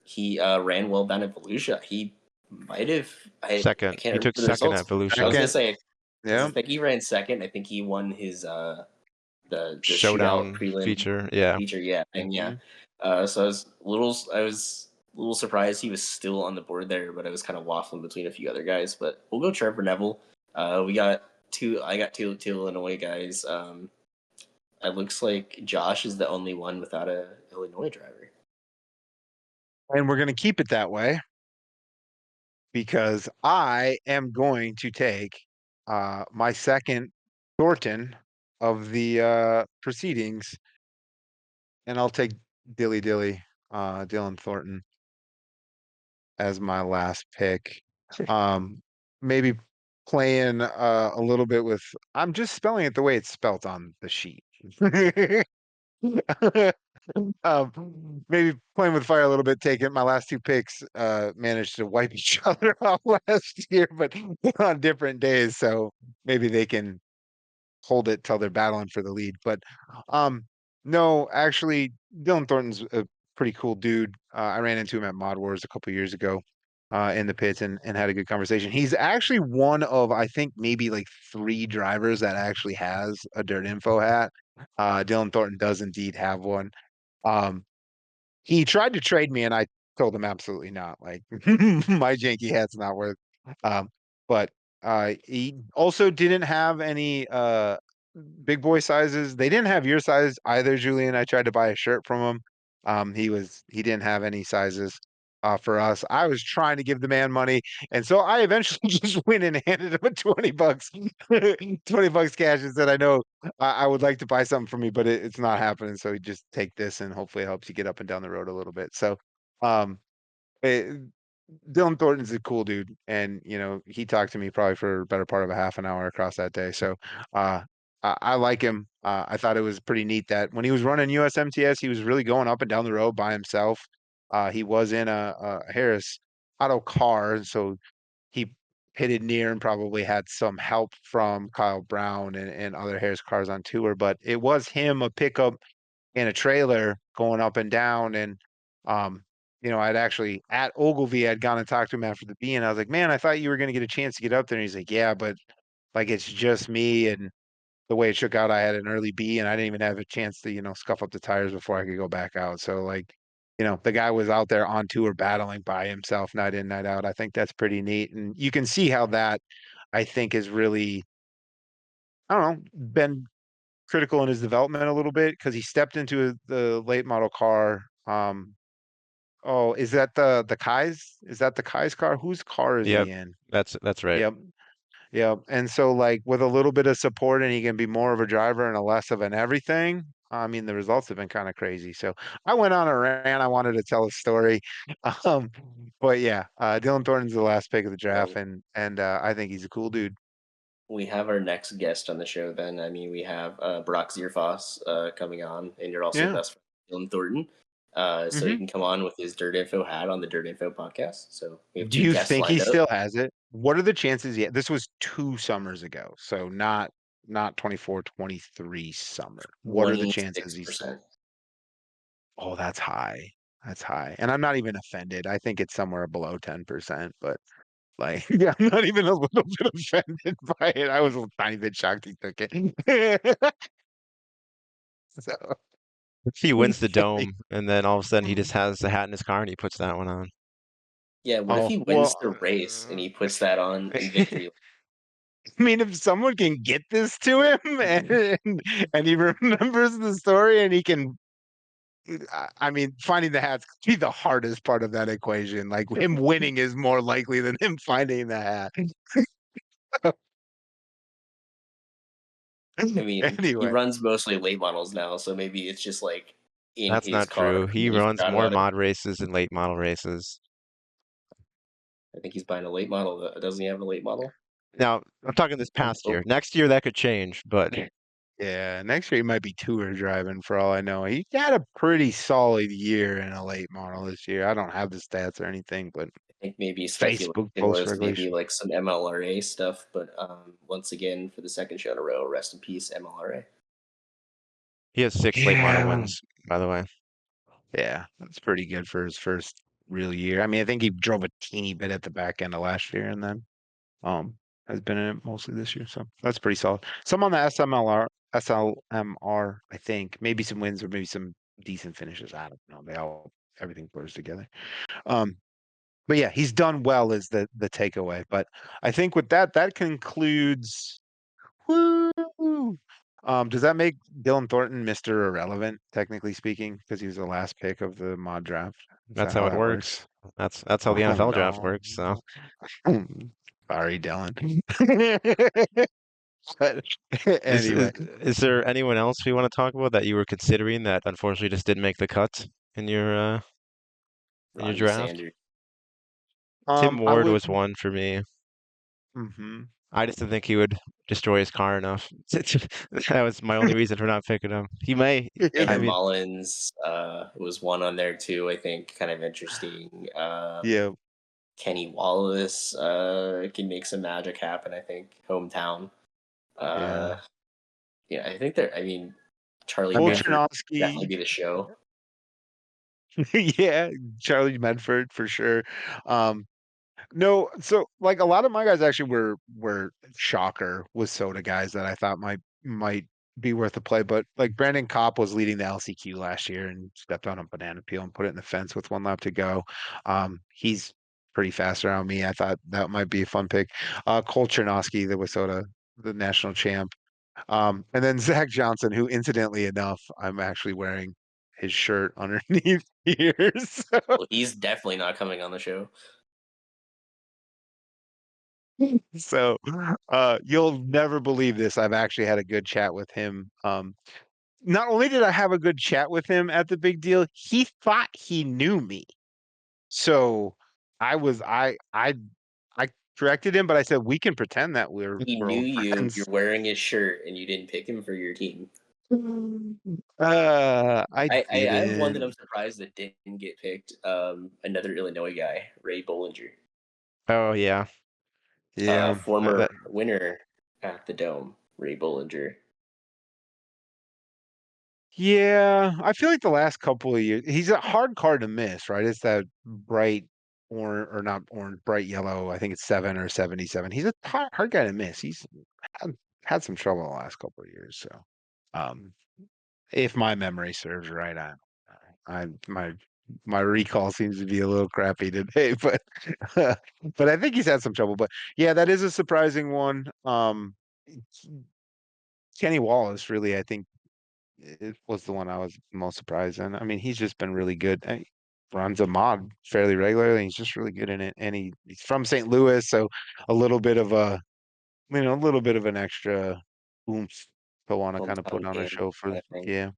he ran well down at Volusia. He might have. I Second. can't He remember took the second results. at I was Volusia. gonna Second, say yeah. I think he ran second. I think he won his the shootout Showdown prelim feature. Yeah. feature. Yeah, and yeah. Mhm. So I was a little surprised he was still on the board there, but I was kind of waffling between a few other guys. But we'll go Trevor Neville. We got two. I got two Illinois guys. It looks like Josh is the only one without a Illinois driver. And we're gonna keep it that way because I am going to take my second Thornton of the proceedings, and I'll take Dylan Thornton as my last pick. Maybe playing a little bit with I'm just spelling it the way it's spelt on the sheet. Maybe playing with fire a little bit, taking my last two picks, managed to wipe each other out last year, but on different days. So maybe they can hold it till they're battling for the lead. But um, no, actually, Dylan Thornton's a pretty cool dude. I ran into him at Mod Wars a couple years ago in the pits and had a good conversation. He's actually one of, I think, maybe like 3 drivers that actually has a Dirt Info hat. Dylan Thornton does indeed have one. Um, he tried to trade me, and I told him absolutely not. Like my janky hat's not worth. Um, but he also didn't have any big boy sizes. They didn't have your size either, Julian. I tried to buy a shirt from him. He didn't have any sizes. for us. I was trying to give the man money, and so I eventually just went and handed him a 20 bucks, 20 bucks cash, and said, "I know I would like to buy something for me, but it's not happening. So you just take this, and hopefully it helps you get up and down the road a little bit." So, um, it, Dylan Thornton's a cool dude, and he talked to me probably for a better part of a half an hour across that day. So, uh, I like him. I thought it was pretty neat that when he was running USMTS, he was really going up and down the road by himself. He was in a Harris Auto car, so he pitted near and probably had some help from Kyle Brown and other Harris cars on tour. But it was him, a pickup in a trailer going up and down. And, um, I'd actually at Ogilvy, I'd gone and talked to him after the B, and I was like, "Man, I thought you were going to get a chance to get up there." And he's like, "Yeah, but like it's just me." And the way it shook out, I had an early B, and I didn't even have a chance to, scuff up the tires before I could go back out. So like, the guy was out there on tour battling by himself night in, night out. I think that's pretty neat. And you can see how that I think is really, I don't know, been critical in his development a little bit because he stepped into the late model car. Oh, is that the Kai's? Is that the Kai's car? Whose car is Yep, he in? that's right. Yep. Yep. And so like with a little bit of support and he can be more of a driver and a less of an everything. I mean, the results have been kind of crazy. So I went on a rant. I wanted to tell a story. Um, but yeah, Dylan Thornton's the last pick of the draft, Well, and I think he's a cool dude. we have our next guest on the show then. I mean, we have Brock Zierfoss coming on, and you're also Yeah. best friend Dylan Thornton. So he Hmm. can come on with his Dirt Info hat on the Dirt Info podcast. So we have Do two you guests think he lined up. still has it? What are the chances? Yeah, this was 2 summers ago, so not 24, 23 summer. What are the chances he still? 26%. Oh, that's high. That's high. And I'm not even offended. I think it's somewhere below 10%, but like, yeah, I'm not even a little bit offended by it. I was a tiny bit shocked he took it. So, If he wins the funny. dome, and then all of a sudden he just has the hat in his car and he puts that one on. Yeah, what if Oh, he wins well, the race and he puts that on in victory? I mean, if someone can get this to him and he remembers the story and he can, I mean, finding the hat's be the hardest part of that equation. Like him winning is more likely than him finding the hat. I mean, he Anyway, runs mostly late models now, so maybe it's just like in That's his not car true. and He then he runs forgot more about it. mod races than late model races. I think he's buying a late model. Doesn't he have a late model? Now, I'm talking this Oh, past oh, year. Next year that could change, but yeah, next year he might be tour driving for all I know. He had a pretty solid year in a late model this year. I don't have the stats or anything, but I think maybe Facebook speculation post was maybe regulation. like some MLRA stuff, but once again, for the second show in a row, rest in peace, MLRA. he has 6 late model Yeah, wins, by the way. yeah, that's pretty good for his first real year. I mean, I think he drove a teeny bit at the back end of last year, and then um has been in it mostly this year. So that's pretty solid. Some on the SLMR, I think. Maybe some wins or maybe some decent finishes. I don't know. Everything blurs together. Um, but yeah, he's done well is the takeaway. But I think with that concludes. Woo! Does that make Dylan Thornton Mr. Irrelevant, technically speaking, because he was the last pick of the mod draft? Is that That's how how it that works? works. That's how the Oh NFL draft no. works. So, Sorry, Dylan. But is is anyway, is there anyone else we want to talk about that you were considering that unfortunately just didn't make the cut in your Rodney draft? Sanders. Tim I Ward would. was one for me. Mhm. I just didn't think he would destroy his car enough. That was my only reason for not picking him. He may, I Evan mean, Mullins was one on there too. I think kind of interesting. Yeah, Kenny Wallace can make some magic happen. I think hometown. yeah. Uh, yeah, I think they're. I mean, Charlie Manford definitely Volkanovski, be the show. yeah, Charlie Medford for sure. Um, No, so like a lot of my guys actually were shocker with soda guys that I thought might be worth a play, but like Brandon Kopp was leading the LCQ last year and stepped on a banana peel and put it in the fence with 1 lap to go. He's pretty fast around me. I thought that might be a fun pick. Cole Chernosky, the Wasota, the national champ. And then Zach Johnson, who incidentally enough, I'm actually wearing his shirt underneath here. So, Well, he's definitely not coming on the show. so you'll never believe this. I've actually had a good chat with him. Not only did I have a good chat with him at the big deal, he thought he knew me. So I was I corrected him, but I said we can pretend that He we're knew old you. You're friends. wearing his shirt, and you didn't pick him for your team. I I have one that I'm didn't. surprised that didn't get picked. Another Illinois guy, Ray Bollinger, Oh yeah. Yeah, former That winner at the Dome. Ray Bollinger. yeah. I feel like the last couple of years, he's a hard card to miss, right? It's that bright orange or not orange, bright yellow. I think it's 7 or 77. He's a hard guy to miss. He's had, had some trouble the last couple of years. So, um, if my memory serves right, I my recall seems to be a little crappy today, but but I think he's had some trouble. But yeah, that is a surprising one. Kenny Wallace, really, I think it was the one I was most surprised in. I mean, he's just been really good. He runs a mod fairly regularly. He's just really good in it, and he's from St. Louis, so a little bit of a a little bit of an extra oomph to want to kind of put Hometown on a game show for. kind of thing. Yeah,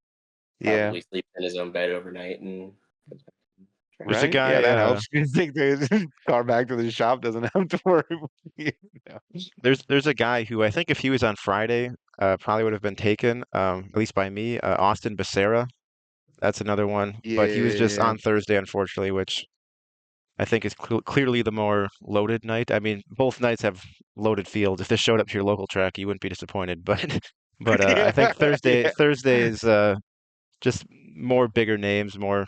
yeah. Probably sleeps in his own bed overnight and comes back from there's a track. Right? Yeah, guy. that helps. You think the car back to the shop doesn't have to worry. You know. There's a guy who I think if he was on Friday, probably would have been taken, at least by me. Austin Becerra. That's another one, but he was just Yeah. on Thursday, unfortunately, which I think is clearly the more loaded night. I mean, both nights have loaded fields. If this showed up to your local track, you wouldn't be disappointed. But I Yeah. think Yeah. Thursday is just more bigger names, more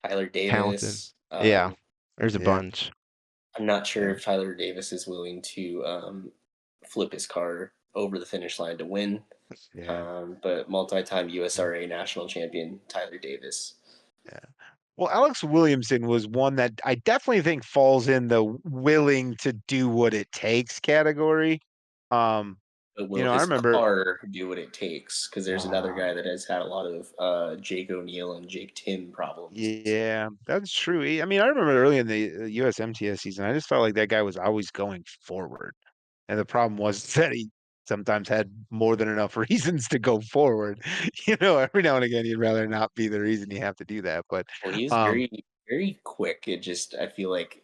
Tyler talented. Davis. Yeah, there's a Yeah. bunch. I'm not sure Yeah. if Tyler Davis is willing to flip his car over the finish line to win. Yeah. But multi-time USRA national champion Tyler Davis. Yeah. Well, Alex Williamson was one that I definitely think falls in the willing to do what it takes category. Um, But will I his remember car do what it takes? Because there's another uh guy that has had a lot of Jake O'Neill and Jake Tim problems. yeah, that's true. I mean, I remember early in the USMTS season, I just felt like that guy was always going forward. And the problem was that he sometimes had more than enough reasons to go forward. Every now and again, you'd rather not be the reason you have to do that. But Well, he was um, very, very quick. It just, I feel like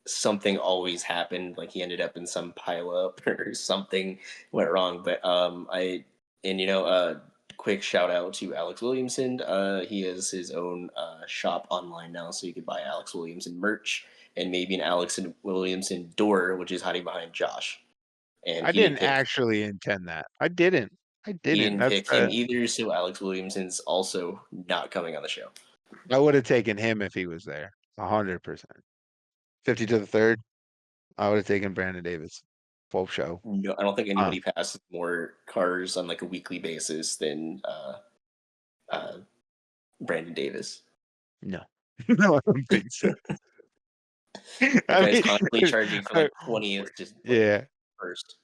something always happened. Like he ended up in some pileup or something went wrong. But quick shout out to Alex Williamson. He has his own shop online now, so you can buy Alex Williamson merch and maybe an Alex Williamson door, which is hiding behind Josh. And I didn't actually intend that. I didn't. I he didn't. didn't That's pick him either, so Alex Williamson's also not coming on the show. I would have taken him if he was there. 100%. 50 to the third. I would have taken Brandon Davis. Full show. No, I don't think Uh, anybody passes more cars on like a weekly basis than uh, Brandon Davis. no. No, I don't think so. That I guy's mean, constantly charging for I- like 20th, just like yeah. first.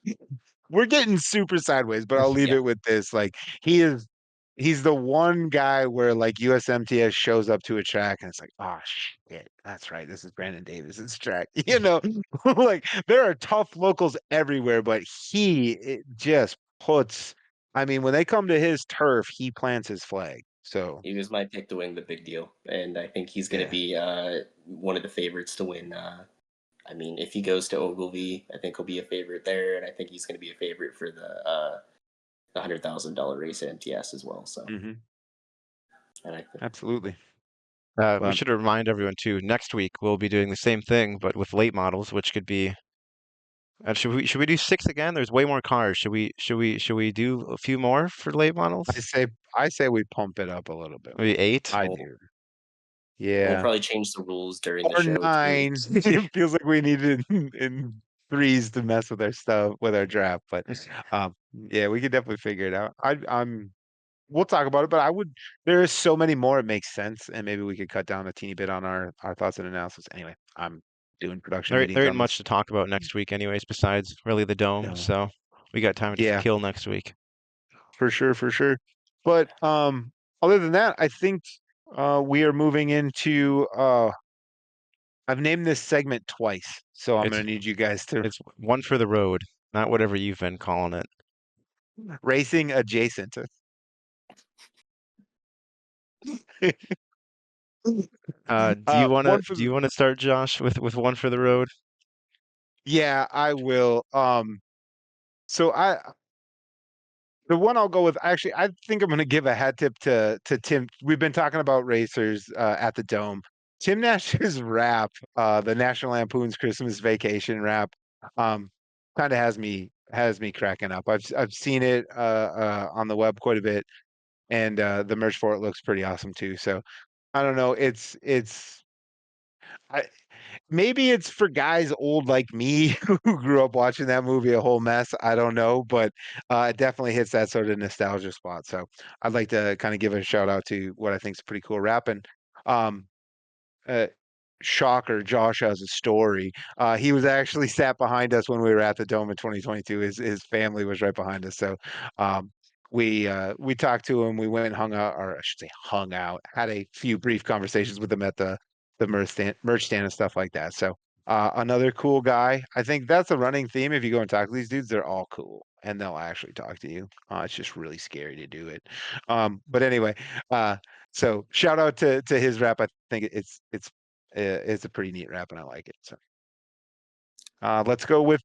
We're getting super sideways, but I'll leave Yeah, it with this. Like he's the one guy where like USMTS shows up to a track and it's like, oh shit, that's right. This is Brandon Davis's track. Like there are tough locals everywhere, but it just puts I mean, when they come to his turf, he plants his flag. So he was my pick to win the big deal, and I think he's going to yeah. be one of the favorites to win. I mean, if he goes to Ogilvy, I think he'll be a favorite there, and I think he's going to be a favorite for the $100,000 race at MTS as well. So, Hmm. and I Absolutely. We But should remind everyone too, next week we'll be doing the same thing, but with late models, which could be should we do six again? There's way more cars. Should we do a few more for late I models? say I say we pump it up a little bit Maybe more. eight? I we'll, do. we'll Yeah. probably change the rules during the Or show too. nine. It feels like we needed in threes to mess with our stuff with our draft. But yeah, we could definitely figure it out. I'm we'll talk about it, but there is so many more it makes sense, and maybe we could cut down a teeny bit on our thoughts and analysis. Anyway, I'm doing production There meetings ain't on much this. to talk about next week anyways, besides really the dome. No. So we got time to Yeah, kill next week. for sure, for sure. But other than that, I think we are moving into. I've named this segment twice, so I'm It's going to need you guys to it's one for the road, not whatever you've been calling it. racing adjacent. One for Do the you want to start, Josh, with one for the road? yeah, I will. So the one I'll go with, actually, I think I'm going to give a hat tip to Tim. We've been talking about racers at the Dome. Tim Nash's rap, the National Lampoon's Christmas Vacation rap, um, kind of has me cracking up. I've seen it on the web quite a bit, and the merch for it looks pretty awesome too. So I don't know. I, maybe it's for guys old like me who grew up watching that movie a whole mess. I don't know, but it definitely hits that sort of nostalgia spot. So I'd like to kind of give a shout out to what I think is pretty cool rap. And um, uh, shocker, Josh has a story. He was actually sat behind us when we were at the Dome in 2022. His family was right behind us. So um, we talked to him. We went and hung out, or I should say hung out, had a few brief conversations with him at the merch stand and stuff like that. So another cool guy. I think that's a running theme. If you go and talk to these dudes, they're all cool and they'll actually talk to you. It's just really scary to do it. But anyway, so shout out to his rap. I think it's a pretty neat rap and I like it. So let's go with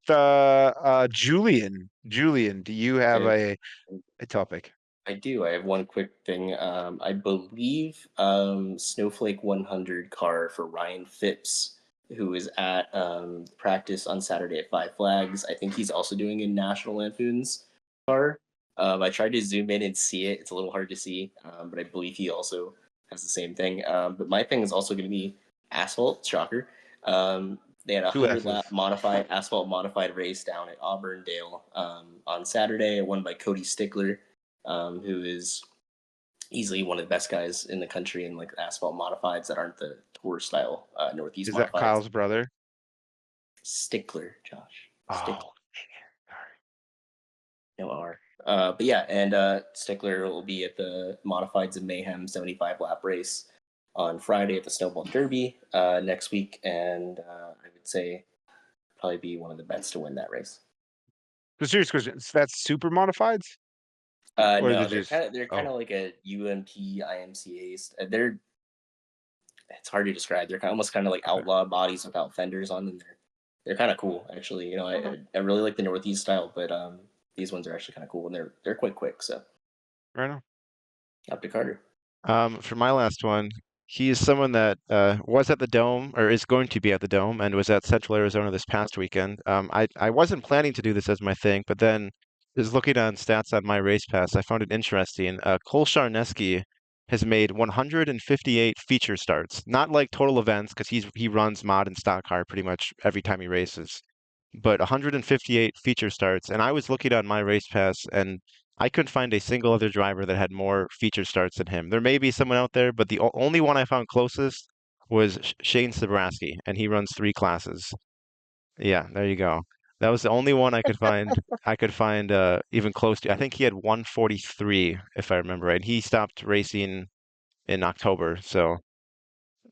Julian. Julian, do you have I, a topic? I do. I have one quick thing. I believe Snowflake 100 car for Ryan Phipps, who is at practice on Saturday at Five Flags. I think he's also doing a National Lampoon's car. I tried to zoom in and see it. It's a little hard to see, but I believe he also has the same thing. But my thing is also going to be asphalt. Shocker. They had a Two 100 lap S's. modified asphalt modified race down at Auburndale on Saturday, won by Cody Stickler, who is easily one of the best guys in the country in like asphalt modifieds that aren't the tour style Northeast Is that modifieds. Kyle's brother? Stickler, Josh. Stickler, Oh, no R. But yeah, and Stickler will be at the Modifieds of Mayhem 75 lap race on Friday at the Snowball Derby next week, and I would say probably be one of the bets to win that race. the serious question. So that's super modifieds, or is No, it just? they're kind Oh, of like a UMP IMCA. They're it's hard to describe. They're almost kind of like okay. outlaw bodies without fenders on them. They're kind of cool, actually. You know, I really like the Northeast style, but these ones are actually kind of cool and they're quite quick. So Right on. up to Carter. For my last one, he is someone that was at the Dome or is going to be at the Dome and was at Central Arizona this past weekend. I wasn't planning to do this as my thing, but then just looking on stats on my race pass, I found it interesting. Cole Sharneski has made 158 feature starts, not like total events because he runs mod and stock car pretty much every time he races, but 158 feature starts. And I was looking on my race pass and I couldn't find a single other driver that had more feature starts than him. There may be someone out there, but the only one I found closest was Shane Sabraski, and he runs three classes. Yeah, there you go. That was the only one I could find. I could find even close to. I think he had 143, if I remember right. He stopped racing in October. So,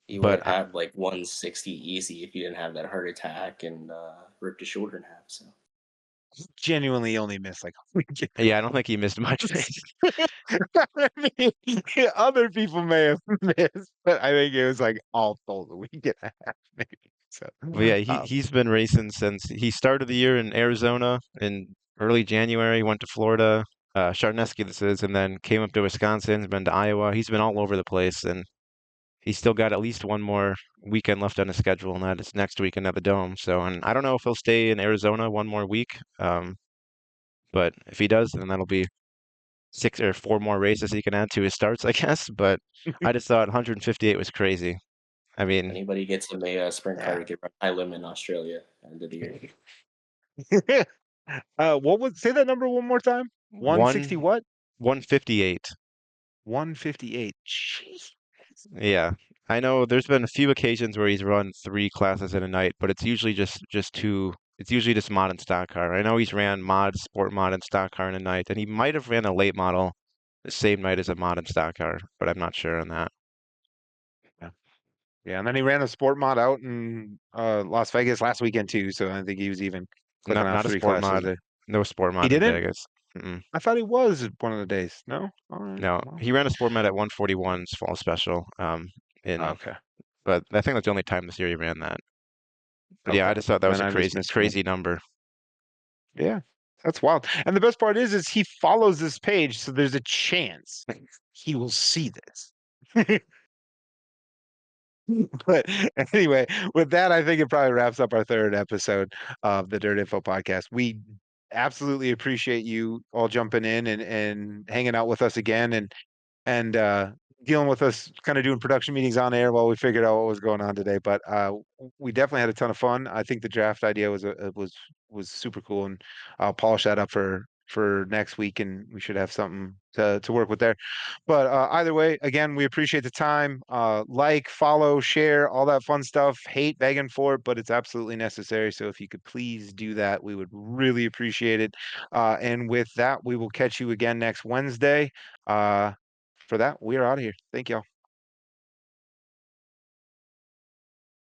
He would but have had like 160 easy if you didn't have that heart attack and ripped his shoulder in half. So Genuinely only missed like a week. yeah, I don't think he missed much. I mean, other people may have missed, but I think it was like all told a week and a half, maybe. So, But yeah, um, he's been racing since he started the year in Arizona in early January, went to Florida, Charneski this is, and then came up to Wisconsin, been to Iowa. He's been all over the place, and he's still got at least one more weekend left on his schedule, and that is next weekend at the Dome. So, and I don't know if he'll stay in Arizona one more week, but if he does, then that'll be six or four more races he can add to his starts, I guess. But I just thought 158 was crazy. I mean, anybody gets him a sprint car yeah. to get run high limit in Australia end of the year. What would say that number one more time? 160 one what? 158. 158. Jeez. Yeah. I know there's been a few occasions where he's run three classes in a night, but it's usually just two. It's usually just mod and stock car. I know he's ran mod, sport mod, and stock car in a night, and he might have ran a late model the same night as a mod and stock car, but I'm not sure on that. Yeah, and then he ran a sport mod out in Las Vegas last weekend too. So I think he was even clipping Not out not a 3 sport classes mod. there. No sport He mod in didn't? Vegas. Mm-mm. I thought he was one of the days. No? All right. No, Well, he ran a sport mod at 141's fall special. In okay. but I think that's the only time this year he ran that. But yeah, I Okay. just thought that was Then a I just crazy, missed it. crazy number. Yeah. That's wild. And the best part is he follows this page, so there's a chance he will see this. But anyway, with that, I think it probably wraps up our 3rd episode of the Dirt Info Podcast. We absolutely appreciate you all jumping in and hanging out with us again and dealing with us kind of doing production meetings on air while we figured out what was going on today. But we definitely had a ton of fun. I think the draft idea was super cool, and I'll polish that up for next week, and we should have something to work with there. But either way, again, we appreciate the time. Like, follow, share, all that fun stuff. Hate begging for it, but it's absolutely necessary. So if you could please do that, we would really appreciate it. And with that, we will catch you again next Wednesday. For that, we are out of here. Thank y'all.